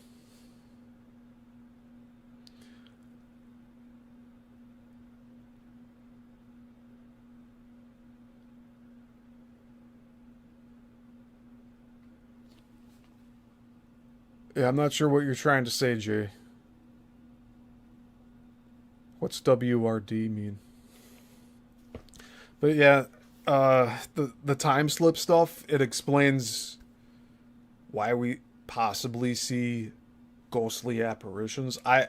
Yeah, I'm not sure what you're trying to say, Jay. What's WRD mean? But yeah, the time slip stuff, it explains why we possibly see ghostly apparitions. I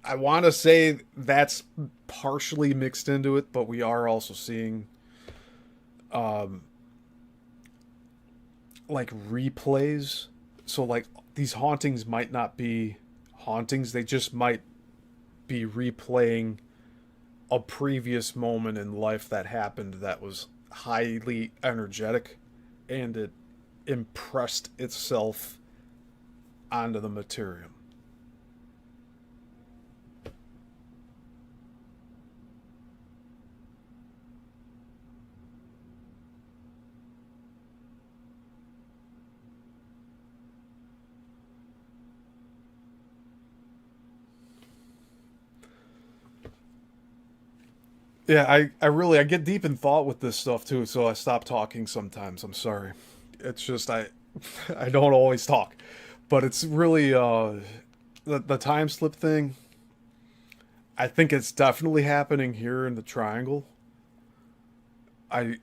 want to say that's partially mixed into it, but we are also seeing like replays. So like these hauntings might not be hauntings, they just might be replaying a previous moment in life that happened that was highly energetic, and it impressed itself onto the material. Yeah, I get deep in thought with this stuff too, so I stop talking sometimes. I'm sorry. It's just I don't always talk. But it's really the time slip thing. I think it's definitely happening here in the triangle. I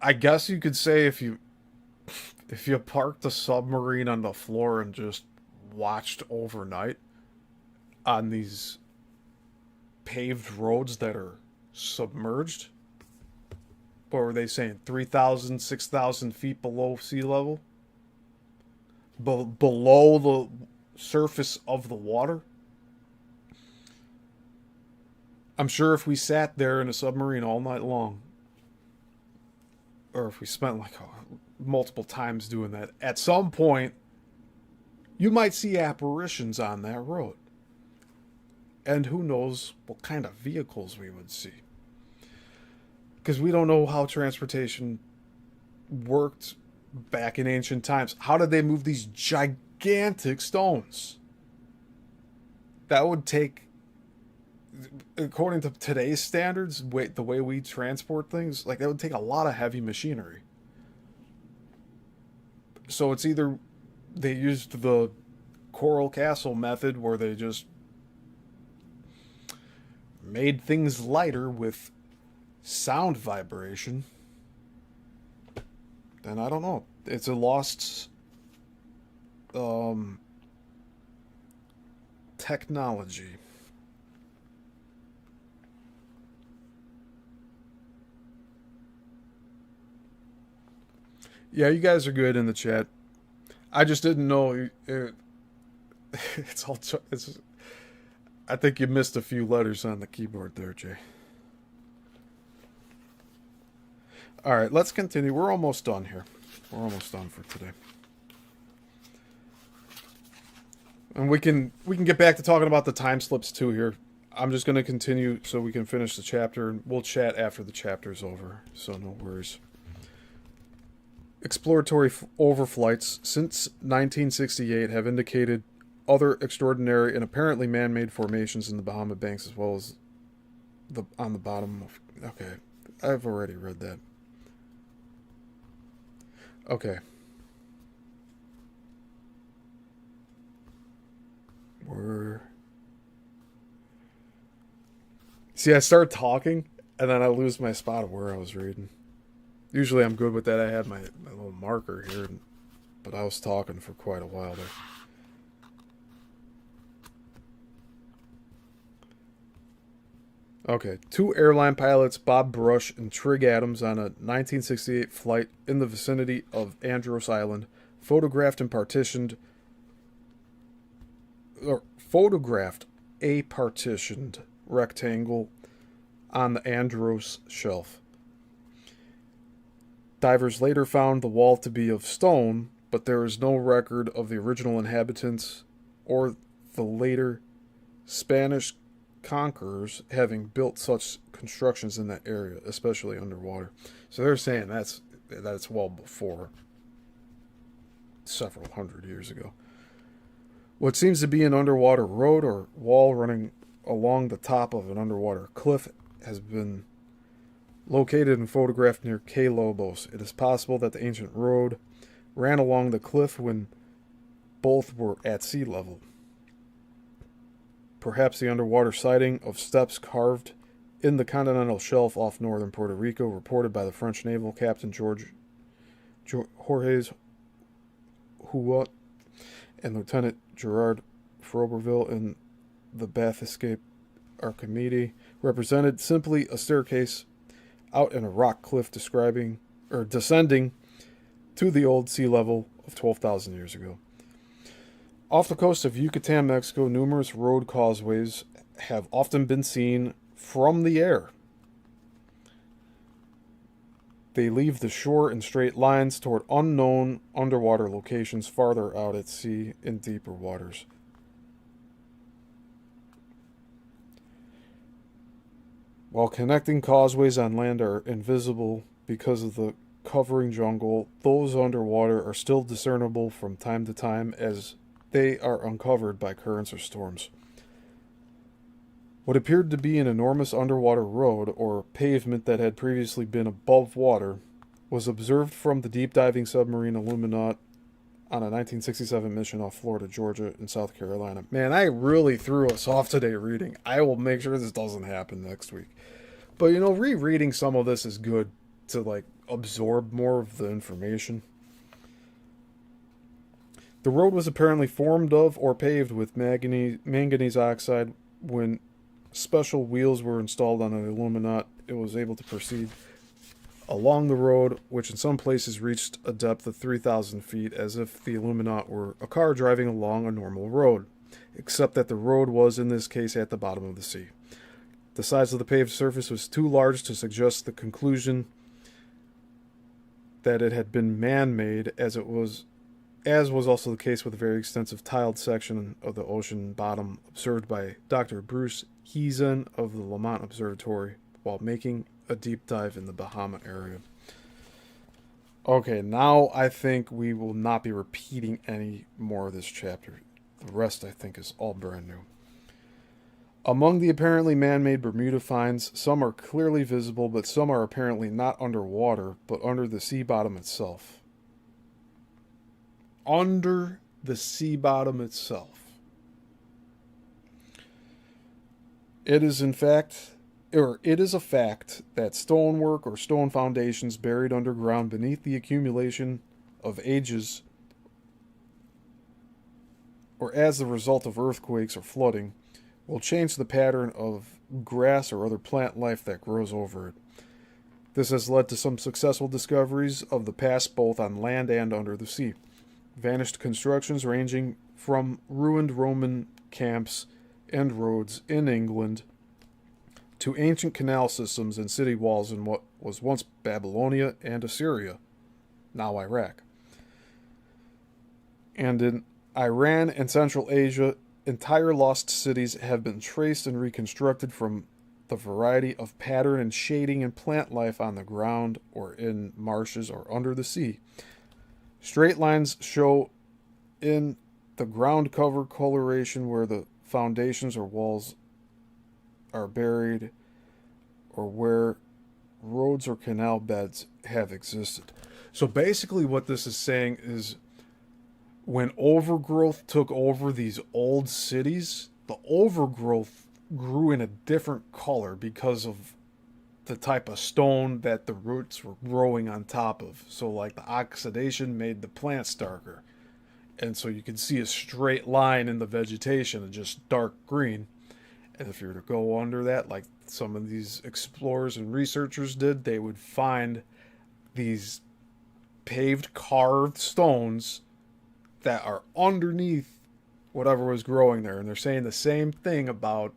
I guess you could say if you parked the submarine on the floor and just watched overnight on these paved roads that are submerged, what were they saying, 3,000, 6,000 feet below sea level, below the surface of the water. I'm sure if we sat there in a submarine all night long, or if we spent like multiple times doing that, at some point you might see apparitions on that road. And who knows what kind of vehicles we would see. Because we don't know how transportation worked back in ancient times. How did they move these gigantic stones? That would take, according to today's standards, the way we transport things, like that would take a lot of heavy machinery. So it's either they used the Coral Castle method where they just made things lighter with sound vibration, then I don't know. It's a lost technology. Yeah, you guys are good in the chat. I just didn't know it's all it's. I think you missed a few letters on the keyboard there, Jay. All right, let's continue. We're almost done here. We're almost done for today. And we can get back to talking about the time slips too here. I'm just going to continue so we can finish the chapter, and we'll chat after the chapter's over, so no worries. Exploratory overflights since 1968 have indicated other extraordinary and apparently man-made formations in the Bahama Banks, as well as on the bottom of... Okay, I've already read that. Okay. See, I start talking, and then I lose my spot of where I was reading. Usually I'm good with that. I had my little marker here, but I was talking for quite a while there. Okay, 2 airline pilots, Bob Brush and Trig Adams, on a 1968 flight in the vicinity of Andros Island, photographed a partitioned rectangle on the Andros Shelf. Divers later found the wall to be of stone, but there is no record of the original inhabitants or the later Spanish conquerors having built such constructions in that area, especially underwater. So they're saying that's well before several hundred years ago. What seems to be an underwater road or wall running along the top of an underwater cliff has been located and photographed near Caye Lobos. It is possible that the ancient road ran along the cliff when both were at sea level. Perhaps the underwater sighting of steps carved in the continental shelf off northern Puerto Rico, reported by the French naval captain Jorge Huot and Lieutenant Gerard Froberville in the Bathyscaphe Archimedes, represented simply a staircase out in a rock cliff descending to the old sea level of 12,000 years ago. Off the coast of Yucatan, Mexico, numerous road causeways have often been seen from the air. They leave the shore in straight lines toward unknown underwater locations farther out at sea in deeper waters. While connecting causeways on land are invisible because of the covering jungle, those underwater are still discernible from time to time as they are uncovered by currents or storms. What appeared to be an enormous underwater road or pavement that had previously been above water was observed from the deep-diving submarine Illuminaut on a 1967 mission off Florida, Georgia, and South Carolina. Man, I really threw us off today reading. I will make sure this doesn't happen next week. But, rereading some of this is good to, absorb more of the information. The road was apparently formed of or paved with manganese oxide. When special wheels were installed on an Illuminaut, it was able to proceed along the road, which in some places reached a depth of 3,000 feet, as if the Illuminaut were a car driving along a normal road, except that the road was, in this case, at the bottom of the sea. The size of the paved surface was too large to suggest the conclusion that it had been man-made, as was also the case with a very extensive tiled section of the ocean bottom observed by Dr. Bruce Heezen of the Lamont Observatory while making a deep dive in the Bahama area. Okay, now I think we will not be repeating any more of this chapter. The rest, I think, is all brand new. Among the apparently man-made Bermuda finds, some are clearly visible, but some are apparently not underwater, but under the sea bottom itself. Under the sea bottom itself. It is a fact that stonework or stone foundations buried underground beneath the accumulation of ages, or as the result of earthquakes or flooding, will change the pattern of grass or other plant life that grows over it. This has led to some successful discoveries of the past both on land and under the sea. Vanished constructions ranging from ruined Roman camps and roads in England to ancient canal systems and city walls in what was once Babylonia and Assyria, now Iraq, and in Iran and Central Asia, entire lost cities have been traced and reconstructed from the variety of pattern and shading and plant life on the ground or in marshes or under the sea. Straight lines show in the ground cover coloration where the foundations or walls are buried or where roads or canal beds have existed. So basically what this is saying is when overgrowth took over these old cities, the overgrowth grew in a different color because of the type of stone that the roots were growing on top of. So like the oxidation made the plants darker. And so you can see a straight line in the vegetation of just dark green. And if you were to go under that, like some of these explorers and researchers did, they would find these paved carved stones that are underneath whatever was growing there. And they're saying the same thing about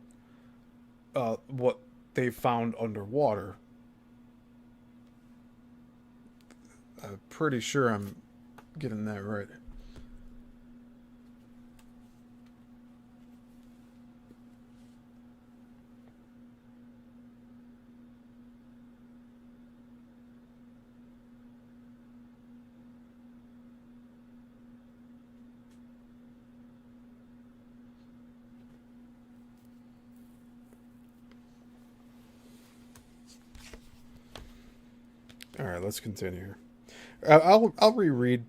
what they found underwater. I'm pretty sure I'm getting that right. All right, let's continue here. I'll reread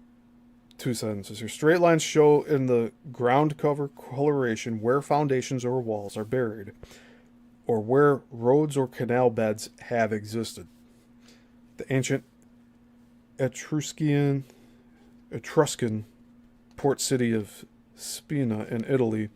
two sentences here. Straight lines show in the ground cover coloration where foundations or walls are buried, or where roads or canal beds have existed. The ancient Etruscan port city of Spina in Italy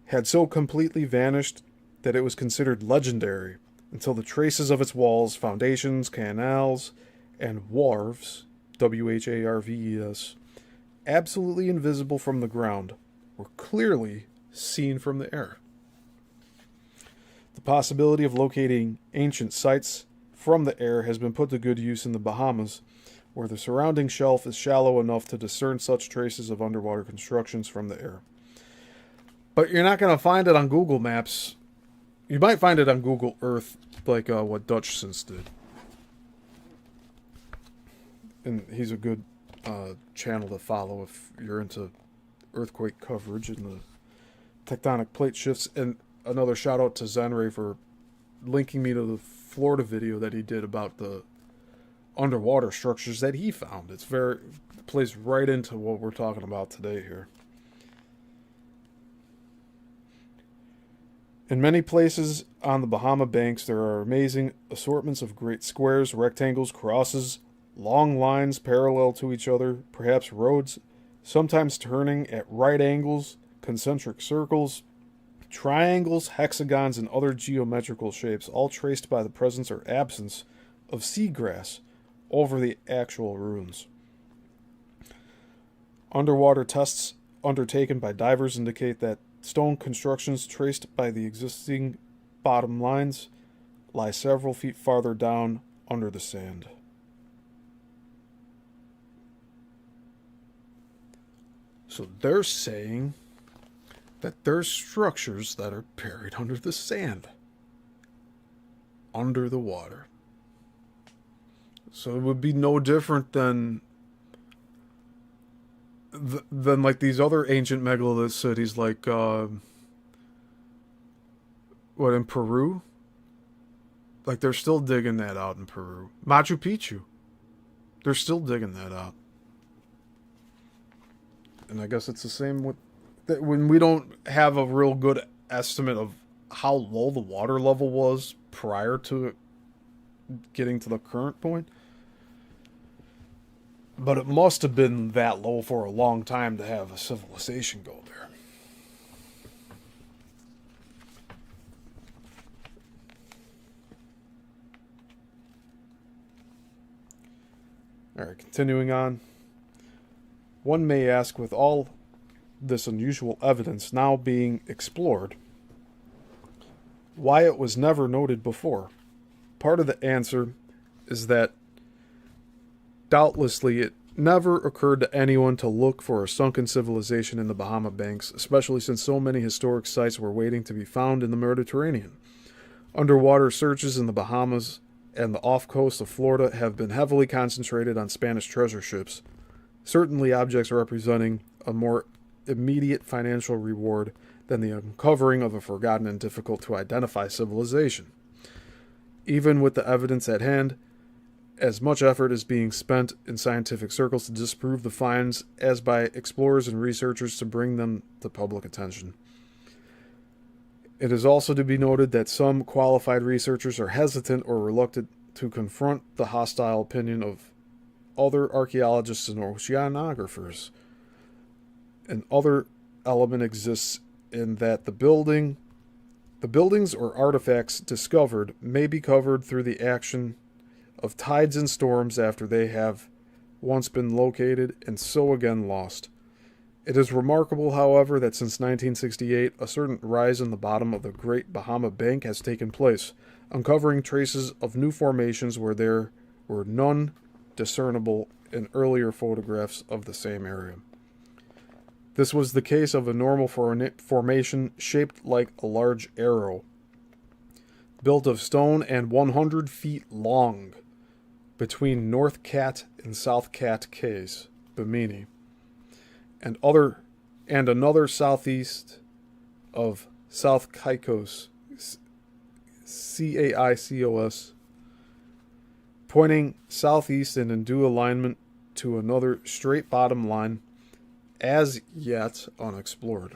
had so completely vanished that it was considered legendary until the traces of its walls, foundations, canals, and wharves, WHARVES, absolutely invisible from the ground, were clearly seen from the air. The possibility of locating ancient sites from the air has been put to good use in the Bahamas, where the surrounding shelf is shallow enough to discern such traces of underwater constructions from the air. But you're not going to find it on Google Maps. You might find it on Google Earth, like what Dutchson's did. And he's a good channel to follow if you're into earthquake coverage and the tectonic plate shifts. And another shout out to Zenray for linking me to the Florida video that he did about the underwater structures that he found. It plays right into what we're talking about today here. In many places on the Bahama banks, there are amazing assortments of great squares, rectangles, crosses, long lines parallel to each other, perhaps roads, sometimes turning at right angles, concentric circles, triangles, hexagons, and other geometrical shapes, all traced by the presence or absence of seagrass over the actual ruins. Underwater tests undertaken by divers indicate that stone constructions traced by the existing bottom lines lie several feet farther down under the sand. So they're saying that there's structures that are buried under the sand, under the water. So it would be no different than like these other ancient megalith cities, like in Peru. Like they're still digging that out in Peru. Machu Picchu, they're still digging that out. And I guess it's the same with when we don't have a real good estimate of how low the water level was prior to it getting to the current point. But it must have been that low for a long time to have a civilization go there. Alright, continuing on. One may ask, with all this unusual evidence now being explored, why it was never noted before. Part of the answer is that doubtlessly it never occurred to anyone to look for a sunken civilization in the Bahama Banks, especially since so many historic sites were waiting to be found in the Mediterranean. Underwater searches in the Bahamas and the off coast of Florida have been heavily concentrated on Spanish treasure ships, certainly objects representing a more immediate financial reward than the uncovering of a forgotten and difficult to identify civilization. Even with the evidence at hand, as much effort is being spent in scientific circles to disprove the finds as by explorers and researchers to bring them to public attention. It is also to be noted that some qualified researchers are hesitant or reluctant to confront the hostile opinion of other archaeologists and oceanographers. An other element exists in that the buildings or artifacts discovered may be covered through the action of tides and storms after they have once been located and so again lost. It is remarkable, however, that since 1968, a certain rise in the bottom of the Great Bahama Bank has taken place, uncovering traces of new formations where there were none discernible in earlier photographs of the same area. This was the case of a normal formation shaped like a large arrow, built of stone and 100 feet long, between North Cat and South Cat Cays, Bimini, and another southeast of South Caicos, Caicos, pointing southeast and in due alignment to another straight bottom line, as yet unexplored.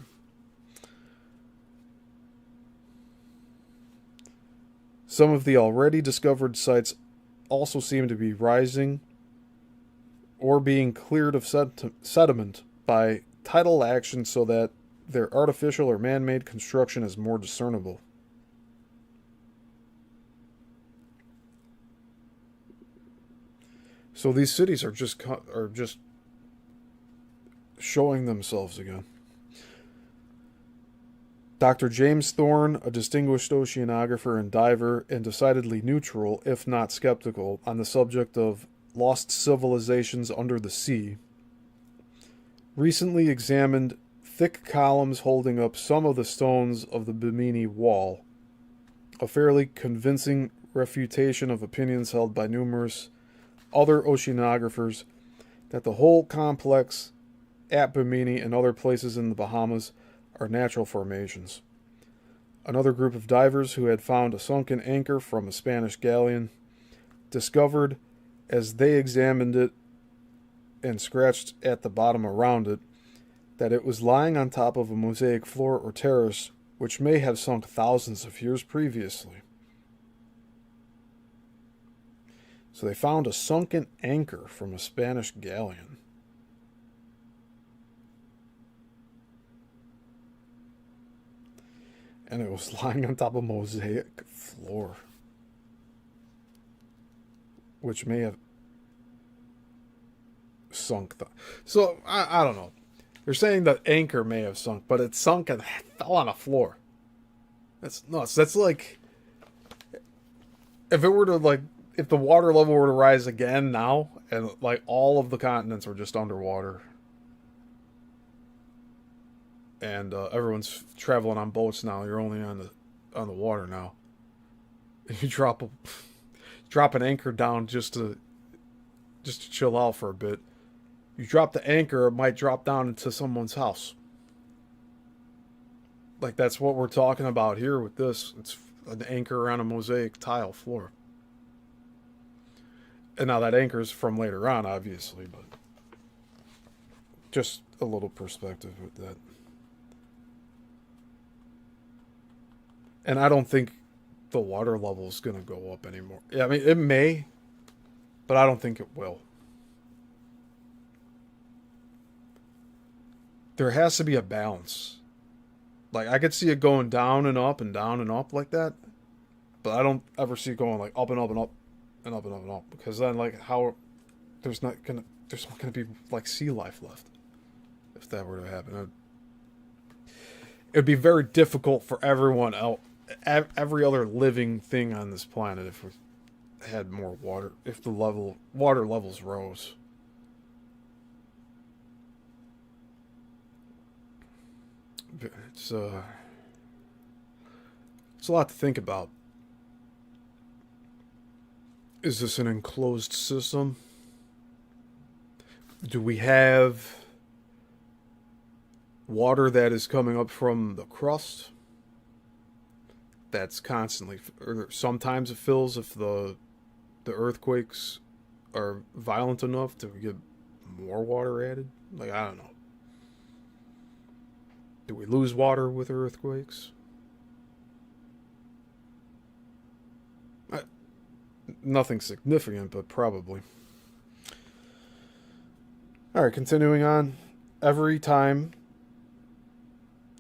Some of the already discovered sites also seem to be rising or being cleared of sediment by tidal action so that their artificial or man-made construction is more discernible. So these cities are just showing themselves again. Dr. James Thorne, a distinguished oceanographer and diver, and decidedly neutral, if not skeptical, on the subject of lost civilizations under the sea, recently examined thick columns holding up some of the stones of the Bimini Wall, a fairly convincing refutation of opinions held by numerous other oceanographers that the whole complex at Bimini and other places in the Bahamas are natural formations. Another group of divers who had found a sunken anchor from a Spanish galleon discovered, as they examined it and scratched at the bottom around it, that it was lying on top of a mosaic floor or terrace which may have sunk thousands of years previously. So they found a sunken anchor from a Spanish galleon. And it was lying on top of a mosaic floor, which may have sunk. So, I don't know. They're saying the anchor may have sunk, but it sunk and fell on a floor. That's nuts. That's like, if the water level were to rise again now, and like all of the continents were just underwater, and everyone's traveling on boats now. You're only on the water now. And you drop an anchor down just to chill out for a bit. You drop the anchor, it might drop down into someone's house. Like that's what we're talking about here with this. It's an anchor around a mosaic tile floor. And now that anchor is from later on, obviously, but just a little perspective with that. And I don't think the water level is going to go up anymore. Yeah, I mean, it may, but I don't think it will. There has to be a balance. Like, I could see it going down and up and down and up like that, but I don't ever see it going like up and up and up and up and up and up, because then like how there's not gonna be like sea life left if that were to happen. It'd be very difficult for everyone else, every other living thing on this planet, if we had more water, if the water levels rose. it's a lot to think about. Is this an enclosed system? Do we have water that is coming up from the crust that's constantly, or sometimes it fills if the earthquakes are violent enough to get more water added? Like, I don't know. Do we lose water with earthquakes? Nothing significant, but probably. Alright, continuing on. Every time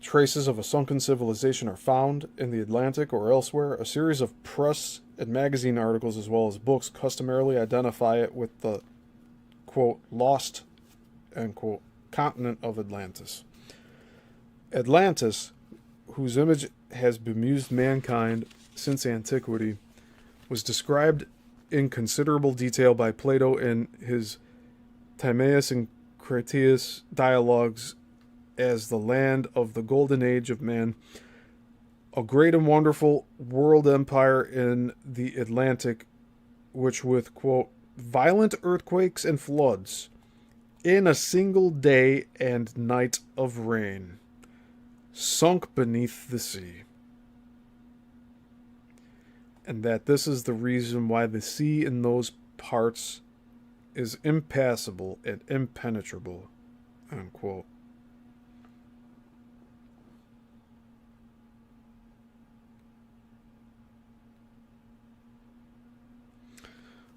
traces of a sunken civilization are found in the Atlantic or elsewhere, a series of press and magazine articles as well as books customarily identify it with the, quote, lost, end quote, continent of Atlantis. Atlantis, whose image has bemused mankind since antiquity, was described in considerable detail by Plato in his Timaeus and Critias dialogues as the land of the golden age of man, a great and wonderful world empire in the Atlantic, which with, quote, violent earthquakes and floods, in a single day and night of rain, sunk beneath the sea. And that this is the reason why the sea in those parts is impassable and impenetrable, unquote.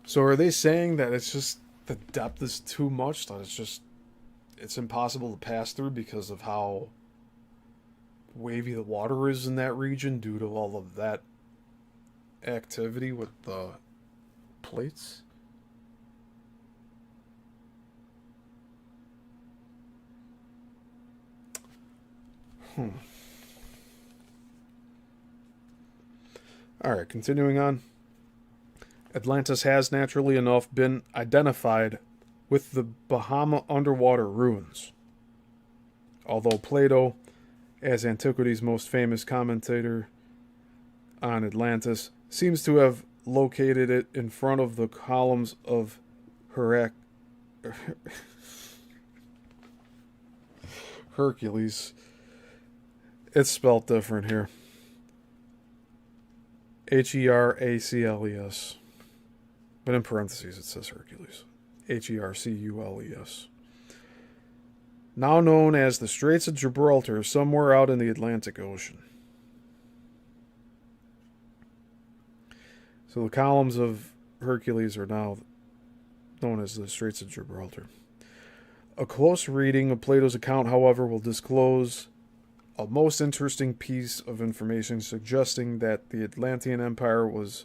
So are they saying that it's just the depth is too much, that it's impossible to pass through because of how wavy the water is in that region due to all of that activity with the plates? Alright, continuing on. Atlantis has naturally enough been identified with the Bahama underwater ruins. Although Plato, as antiquity's most famous commentator on Atlantis, seems to have located it in front of the columns of Hercules. It's spelled different here. Heracles. But in parentheses it says Hercules. Hercules. Now known as the Straits of Gibraltar, somewhere out in the Atlantic Ocean. So the columns of Hercules are now known as the Straits of Gibraltar. A close reading of Plato's account, however, will disclose a most interesting piece of information suggesting that the Atlantean Empire was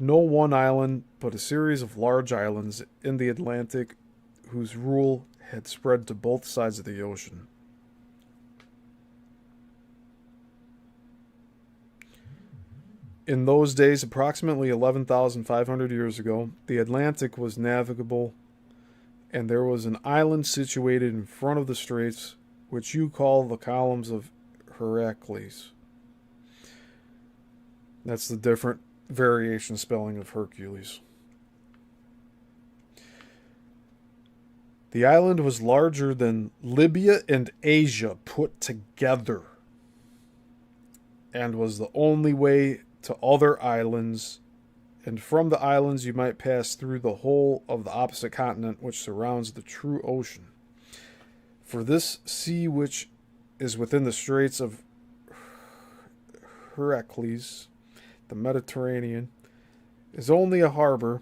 no one island, but a series of large islands in the Atlantic whose rule had spread to both sides of the ocean. In those days, approximately 11,500 years ago, the Atlantic was navigable, and there was an island situated in front of the straits, which you call the columns of Heracles. That's the different variation spelling of Hercules. The island was larger than Libya and Asia put together, and was the only way to other islands, and from the islands you might pass through the whole of the opposite continent which surrounds the true ocean. For this sea which is within the straits of Heracles, the Mediterranean, is only a harbor,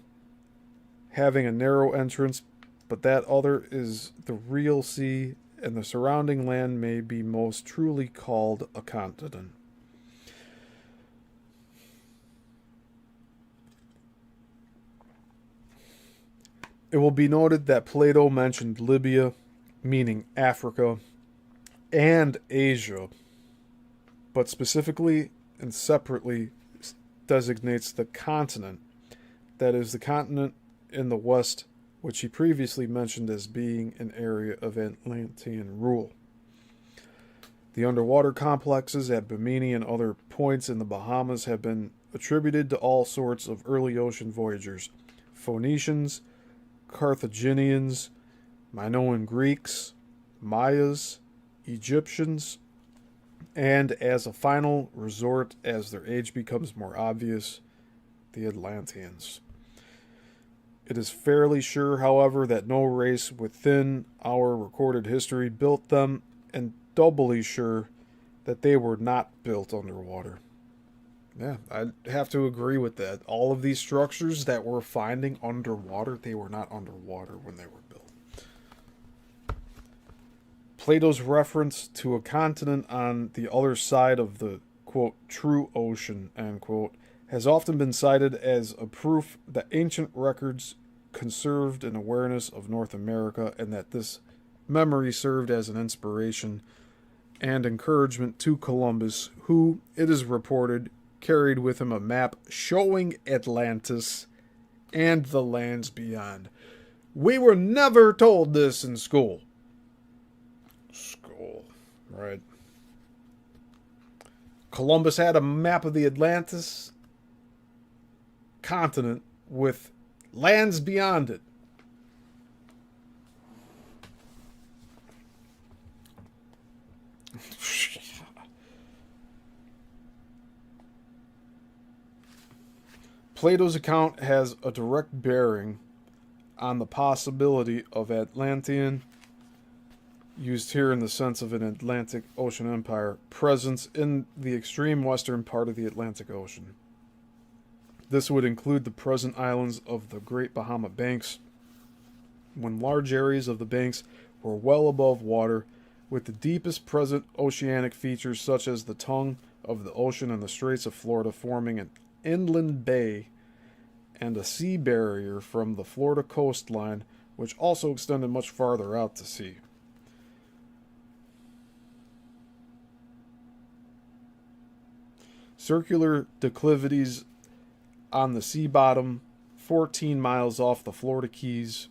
having a narrow entrance, but that other is the real sea, and the surrounding land may be most truly called a continent. It will be noted that Plato mentioned Libya, meaning Africa, and Asia, but specifically and separately designates the continent, that is, the continent in the west, which he previously mentioned as being an area of Atlantean rule. The underwater complexes at Bimini and other points in the Bahamas have been attributed to all sorts of early ocean voyagers: Phoenicians, Carthaginians, Minoan Greeks, Mayas, Egyptians, and as a final resort, as their age becomes more obvious, the Atlanteans. It is fairly sure, however, that no race within our recorded history built them, and doubly sure that they were not built underwater. Yeah, I'd have to agree with that. All of these structures that we're finding underwater, they were not underwater when they were built. Plato's reference to a continent on the other side of the, quote, true ocean, end quote, has often been cited as a proof that ancient records conserved an awareness of North America, and that this memory served as an inspiration and encouragement to Columbus, who, it is reported, carried with him a map showing Atlantis and the lands beyond. We were never told this in school. Right. Columbus had a map of the Atlantis continent with lands beyond it. Plato's account has a direct bearing on the possibility of Atlantean, used here in the sense of an Atlantic Ocean empire, presence in the extreme western part of the Atlantic Ocean. This would include the present islands of the Great Bahama Banks, when large areas of the banks were well above water, with the deepest present oceanic features such as the tongue of the ocean and the Straits of Florida forming an inland bay and a sea barrier from the Florida coastline, which also extended much farther out to sea. Circular declivities on the sea bottom, 14 miles off the Florida Keys,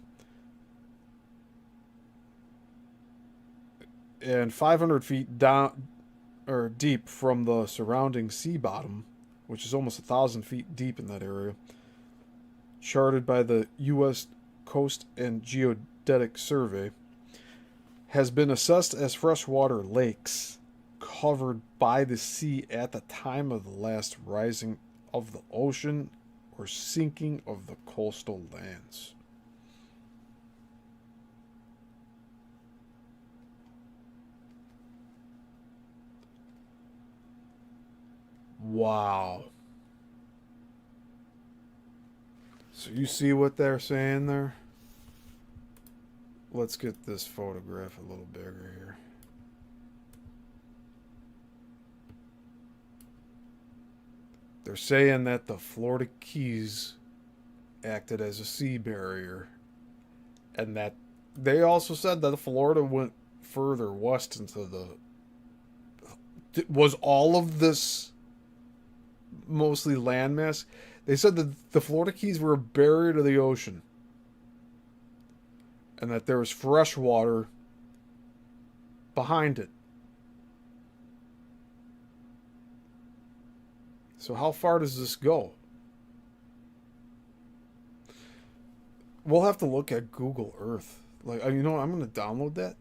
and 500 feet down or deep from the surrounding sea bottom, which is almost 1,000 feet deep in that area, charted by the U.S. Coast and Geodetic Survey, has been assessed as freshwater lakes covered by the sea at the time of the last rising of the ocean or sinking of the coastal lands. Wow. So you see what they're saying there? Let's get this photograph a little bigger here. They're saying that the Florida Keys acted as a sea barrier, and that they also said that Florida went further west into the... Was all of this mostly landmass? They said that the Florida Keys were a barrier to the ocean, and that there was fresh water behind it. So how far does this go? We'll have to look at Google Earth. Like, you know, I'm going to download that,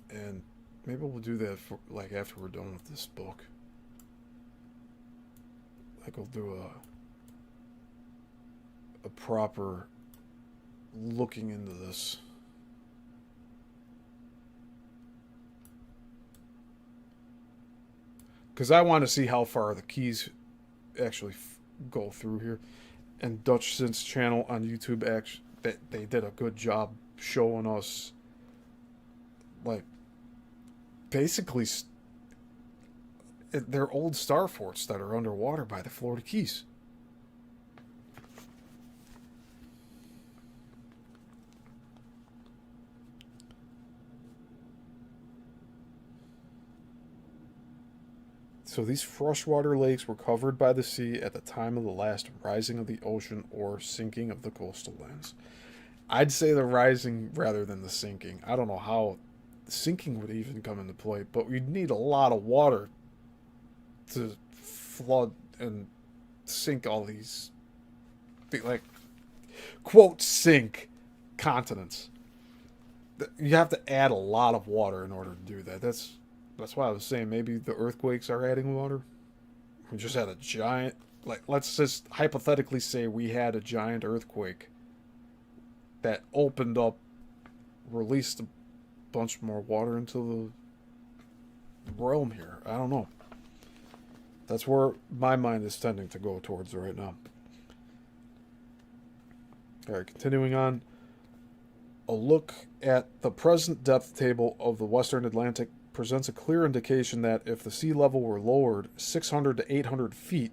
and maybe we'll do that for, like, after we're done with this book. Like, we'll do a proper looking into this. Because I want to see how far the Keys actually go through here. And Dutch Sin's channel on YouTube, actually, they did a good job showing us, like, basically they're old star forts that are underwater by the Florida Keys. So these freshwater lakes were covered by the sea at the time of the last rising of the ocean or sinking of the coastal lands. I'd say the rising rather than the sinking. I don't know how sinking would even come into play. But we'd need a lot of water to flood and sink all these, like, quote, sink continents. You have to add a lot of water in order to do that. That's why I was saying maybe the earthquakes are adding water. We just had a giant, like, let's just hypothetically say we had a giant earthquake that opened up, released a bunch more water into the realm here. I don't know. That's where my mind is tending to go towards right now. All right, continuing on. A look at the present depth table of the Western Atlantic presents a clear indication that if the sea level were lowered 600 to 800 feet,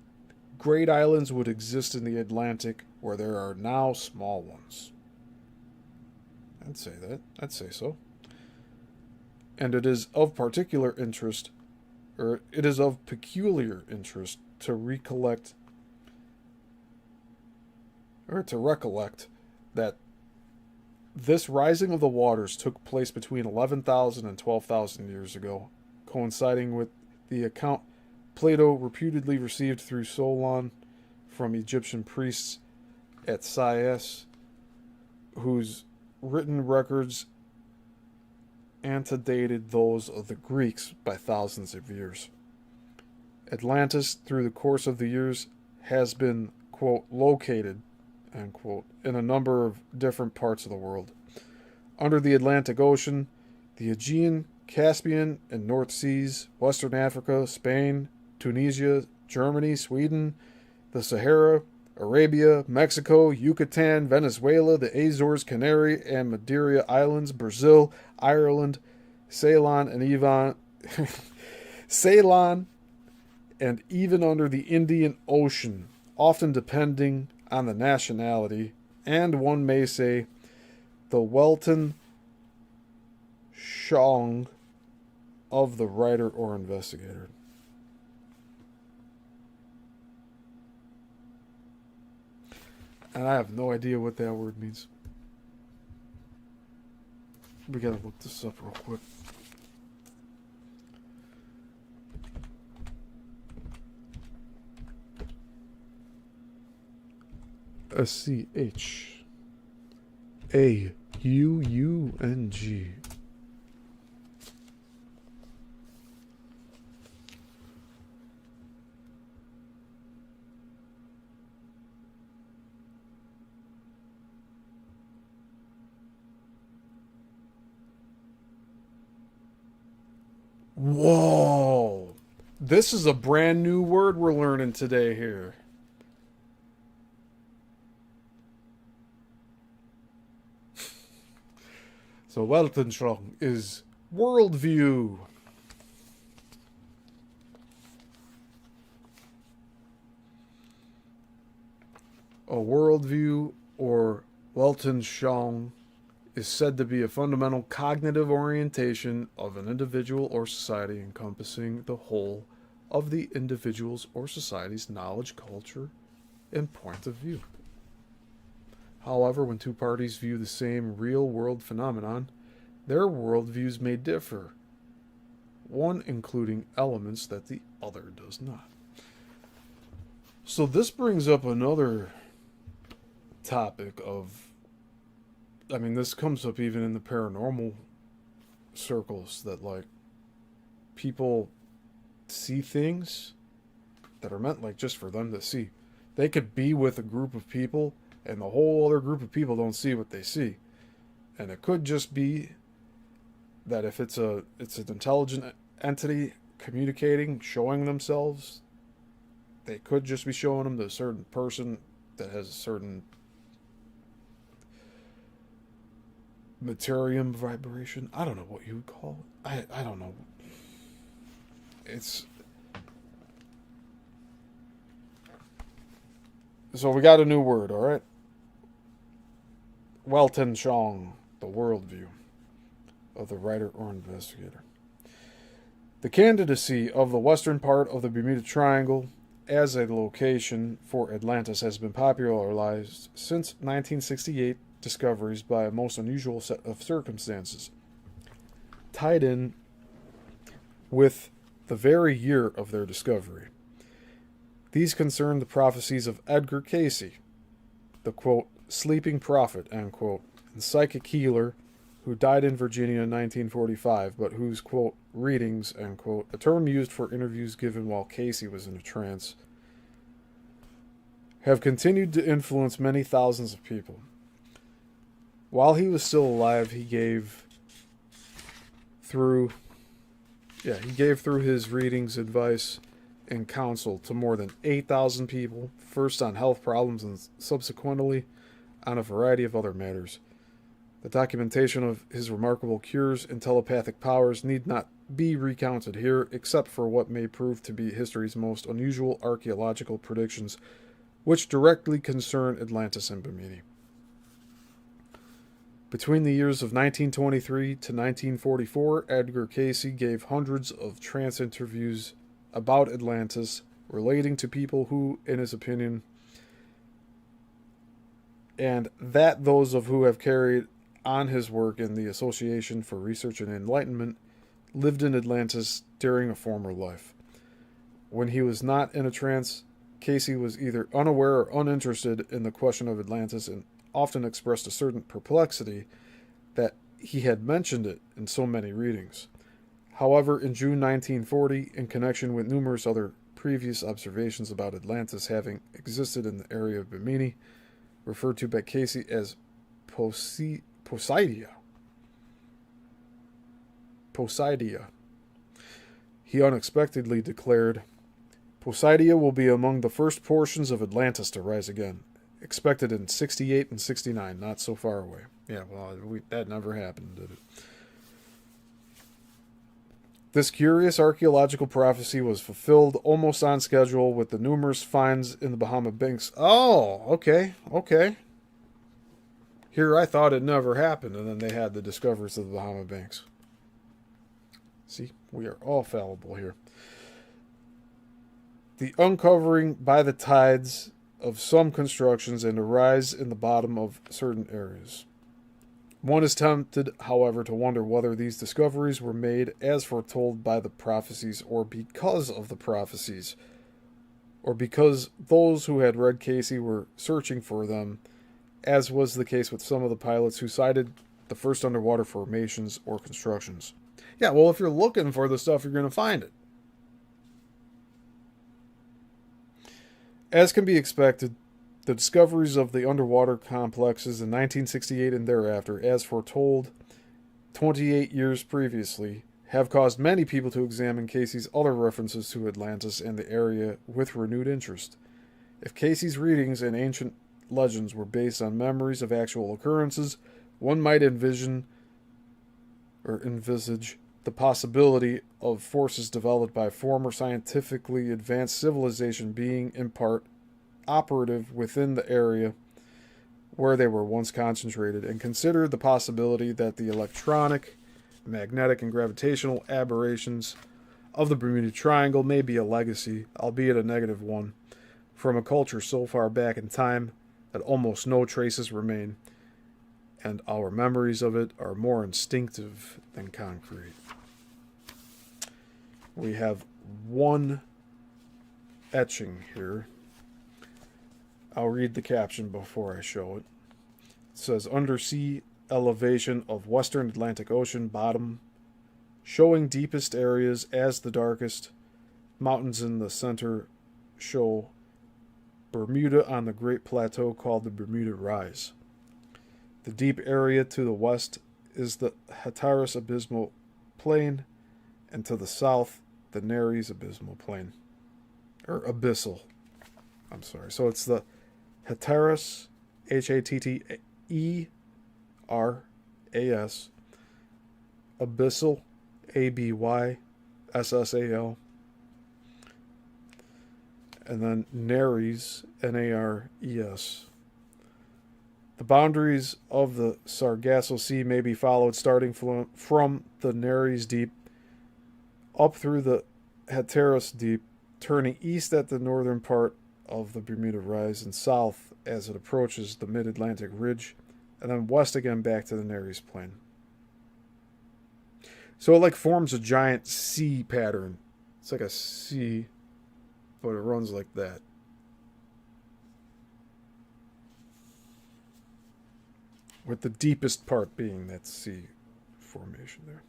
great islands would exist in the Atlantic where there are now small ones. I'd say that. I'd say so. And it is of particular interest, or it is of peculiar interest to recollect that this rising of the waters took place between 11,000 and 12,000 years ago, coinciding with the account Plato reputedly received through Solon from Egyptian priests at Sais, whose written records antedated those of the Greeks by thousands of years. Atlantis, through the course of the years, has been, quote, located, end quote, in a number of different parts of the world. Under the Atlantic Ocean, the Aegean, Caspian, and North Seas, Western Africa, Spain, Tunisia, Germany, Sweden, the Sahara, Arabia, Mexico, Yucatan, Venezuela, the Azores, Canary, and Madeira Islands, Brazil, Ireland, Ceylon, Ceylon, and even under the Indian Ocean, often depending on the nationality, and one may say the Welton Shong of the writer or investigator. And I have no idea what that word means. We gotta look this up real quick. Schauung. Whoa! This is a brand new word we're learning today here. So Weltanschauung is worldview. A worldview, or Weltanschauung, is said to be a fundamental cognitive orientation of an individual or society encompassing the whole of the individual's or society's knowledge, culture, and point of view. However, when two parties view the same real-world phenomenon, their worldviews may differ, one including elements that the other does not. So this brings up another topic of, I mean, this comes up even in the paranormal circles, that, like, people see things that are meant, like, just for them to see. They could be with a group of people, and the whole other group of people don't see what they see. And it could just be that if it's an intelligent entity communicating, showing themselves, they could just be showing them to a certain person that has a certain materium vibration. I don't know what you would call it. I don't know. It's... So we got a new word, all right? Weltanschauung, the worldview of the writer or investigator. The candidacy of the western part of the Bermuda Triangle as a location for Atlantis has been popularized since 1968 discoveries by a most unusual set of circumstances. tied in with the very year of their discovery. These concern the prophecies of Edgar Cayce, the quote, sleeping prophet, end quote, and psychic healer who died in Virginia in 1945, but whose, quote, readings, end quote, a term used for interviews given while Cayce was in a trance, have continued to influence many thousands of people. While he was still alive, he gave through his readings, advice, and counsel to more than 8,000 people, first on health problems and subsequently on a variety of other matters. The documentation of his remarkable cures and telepathic powers need not be recounted here, except for what may prove to be history's most unusual archaeological predictions, which directly concern Atlantis and Bimini. Between the years of 1923 to 1944, Edgar Cayce gave hundreds of trance interviews about Atlantis, relating to people who, in his opinion, and that those of who have carried on his work in the Association for Research and Enlightenment, lived in Atlantis during a former life. When he was not in a trance, Cayce was either unaware or uninterested in the question of Atlantis and often expressed a certain perplexity that he had mentioned it in so many readings. However, in June 1940, in connection with numerous other previous observations about Atlantis having existed in the area of Bimini, referred to by Cayce as Poseidia, he unexpectedly declared, Poseidia will be among the first portions of Atlantis to rise again, expected in 68 and 69, not so far away. Yeah, well, that never happened, did it? This curious archaeological prophecy was fulfilled almost on schedule with the numerous finds in the Bahama Banks. Oh, okay. Here I thought it never happened, and then they had the discoveries of the Bahama Banks. See, we are all fallible here. The uncovering by the tides of some constructions and a rise in the bottom of certain areas. One is tempted, however, to wonder whether these discoveries were made as foretold by the prophecies or because of the prophecies, or because those who had read Cayce were searching for them, as was the case with some of the pilots who sighted the first underwater formations or constructions. Yeah, well, if you're looking for the stuff, you're going to find it. As can be expected, the discoveries of the underwater complexes in 1968 and thereafter, as foretold 28 years previously, have caused many people to examine Cayce's other references to Atlantis and the area with renewed interest. If Cayce's readings and ancient legends were based on memories of actual occurrences, one might envisage the possibility of forces developed by former scientifically advanced civilization being, in part, operative within the area where they were once concentrated, and consider the possibility that the electronic, magnetic, and gravitational aberrations of the Bermuda Triangle may be a legacy, albeit a negative one, from a culture so far back in time that almost no traces remain, and our memories of it are more instinctive than concrete. We have one etching here. I'll read the caption before I show it. It says, undersea elevation of Western Atlantic Ocean bottom, showing deepest areas as the darkest. Mountains in the center show Bermuda on the Great Plateau called the Bermuda Rise. The deep area to the west is the Hatteras Abysmal Plain, and to the south, the Nares Abysmal Plain. Or Abyssal. I'm sorry. So it's the Hatteras, Hatteras, Abyssal, Abyssal, and then Nares, Nares. The boundaries of the Sargasso Sea may be followed starting from the Nares Deep up through the Hatteras Deep, turning east at the northern part of the Bermuda Rise and south as it approaches the Mid-Atlantic Ridge, and then west again back to the Nares Plain. So it like forms a giant C pattern. It's like a C, but it runs like that. With the deepest part being that C formation there.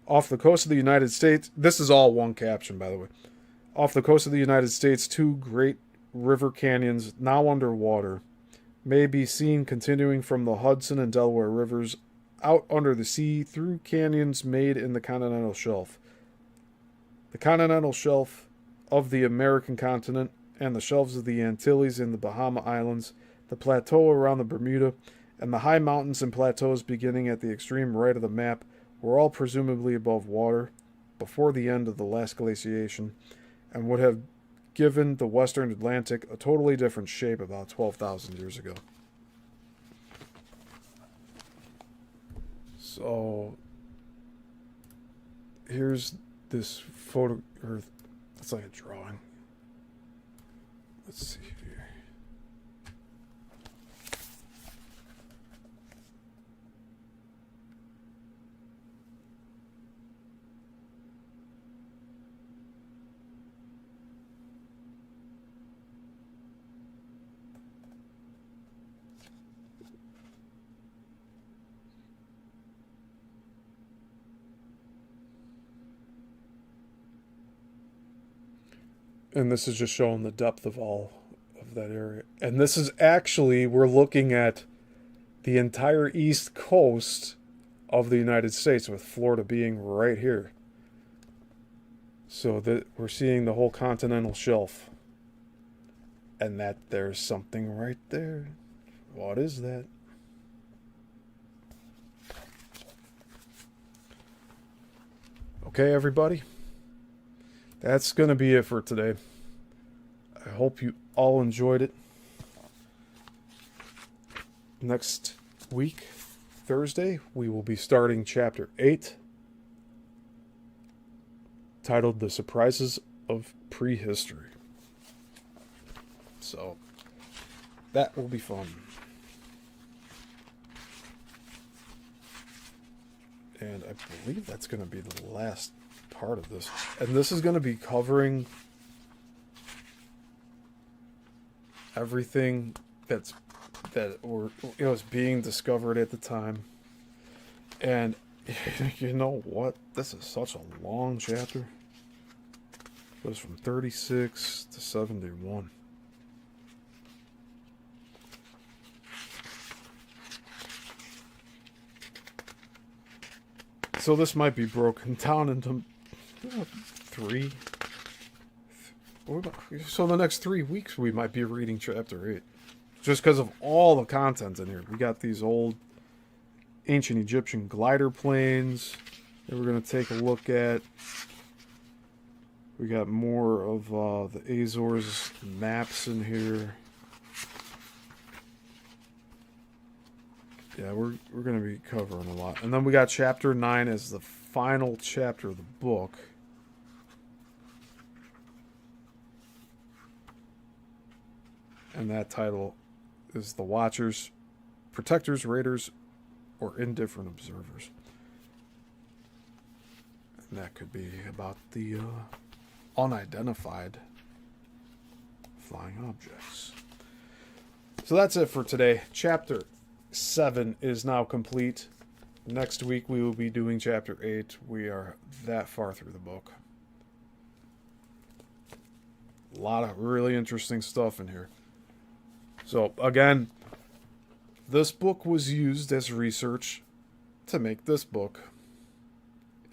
Off the coast of the United States, this is all one caption, by the way. Off the coast of the United States, two great river canyons, now underwater, may be seen continuing from the Hudson and Delaware rivers out under the sea through canyons made in the continental shelf. The continental shelf of the American continent and the shelves of the Antilles and the Bahama Islands, the plateau around the Bermuda, and the high mountains and plateaus beginning at the extreme right of the map were all presumably above water before the end of the last glaciation and would have given the western Atlantic a totally different shape about 12,000 years ago. So here's this photo, or it's like a drawing. Let's see here. And this is just showing the depth of all of that area. And this is actually, we're looking at the entire east coast of the United States, with Florida being right here. So that we're seeing the whole continental shelf. And that there's something right there. What is that? Okay, everybody. That's going to be it for today. I hope you all enjoyed it. Next week, Thursday, we will be starting Chapter 8, titled The Surprises of Prehistory. So, that will be fun. And I believe that's going to be the last part of this. And this is going to be covering everything that was being discovered at the time. And you know what? This is such a long chapter. It goes from 36 to 71. So this might be broken down into three. So the next 3 weeks we might be reading Chapter 8. Just because of all the content in here. We got these old ancient Egyptian glider planes that we're going to take a look at. We got more of the Azores maps in here. Yeah, we're going to be covering a lot. And then we got Chapter 9 as the final chapter of the book. And that title is The Watchers, Protectors, Raiders, or Indifferent Observers. And that could be about the unidentified flying objects. So that's it for today. Chapter 7 is now complete. Next week we will be doing Chapter 8. We are that far through the book. A lot of really interesting stuff in here. So, again, this book was used as research to make this book.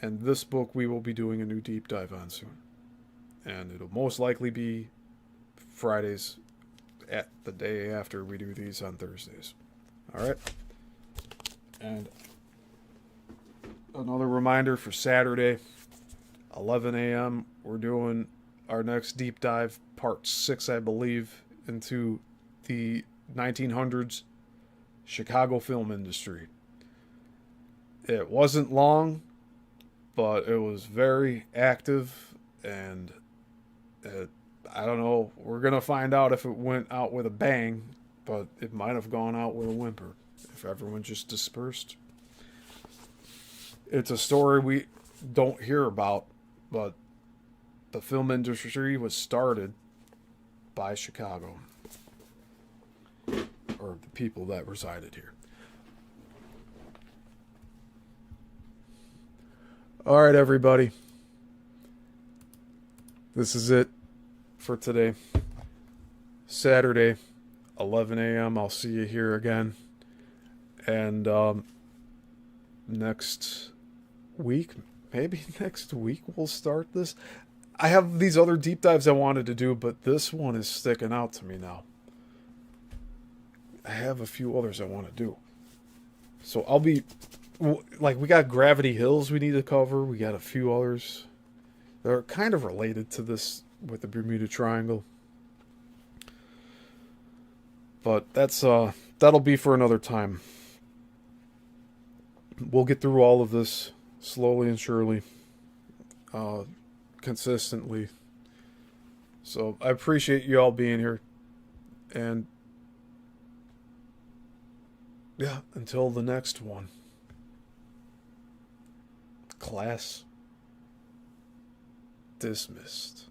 And this book we will be doing a new deep dive on soon. And it'll most likely be Fridays at the day after we do these on Thursdays. Alright? And another reminder for Saturday, 11 a.m., we're doing our next deep dive, part 6, I believe, into the 1900s Chicago film industry. It wasn't long, but it was very active, and I don't know, we're going to find out if it went out with a bang, but it might have gone out with a whimper if everyone just dispersed. It's a story we don't hear about, but the film industry was started by Chicago, or the people that resided here. All right, everybody. This is it for today. Saturday, 11 a.m. I'll see you here again. And next week, maybe next week, we'll start this. I have these other deep dives I wanted to do, but this one is sticking out to me now. I have a few others I want to do. So I'll be, like, we got Gravity Hills we need to cover. We got a few others. They're kind of related to this with the Bermuda Triangle. But that'll be for another time. We'll get through all of this slowly and surely, consistently. So I appreciate you all being here. And yeah, until the next one. Class dismissed.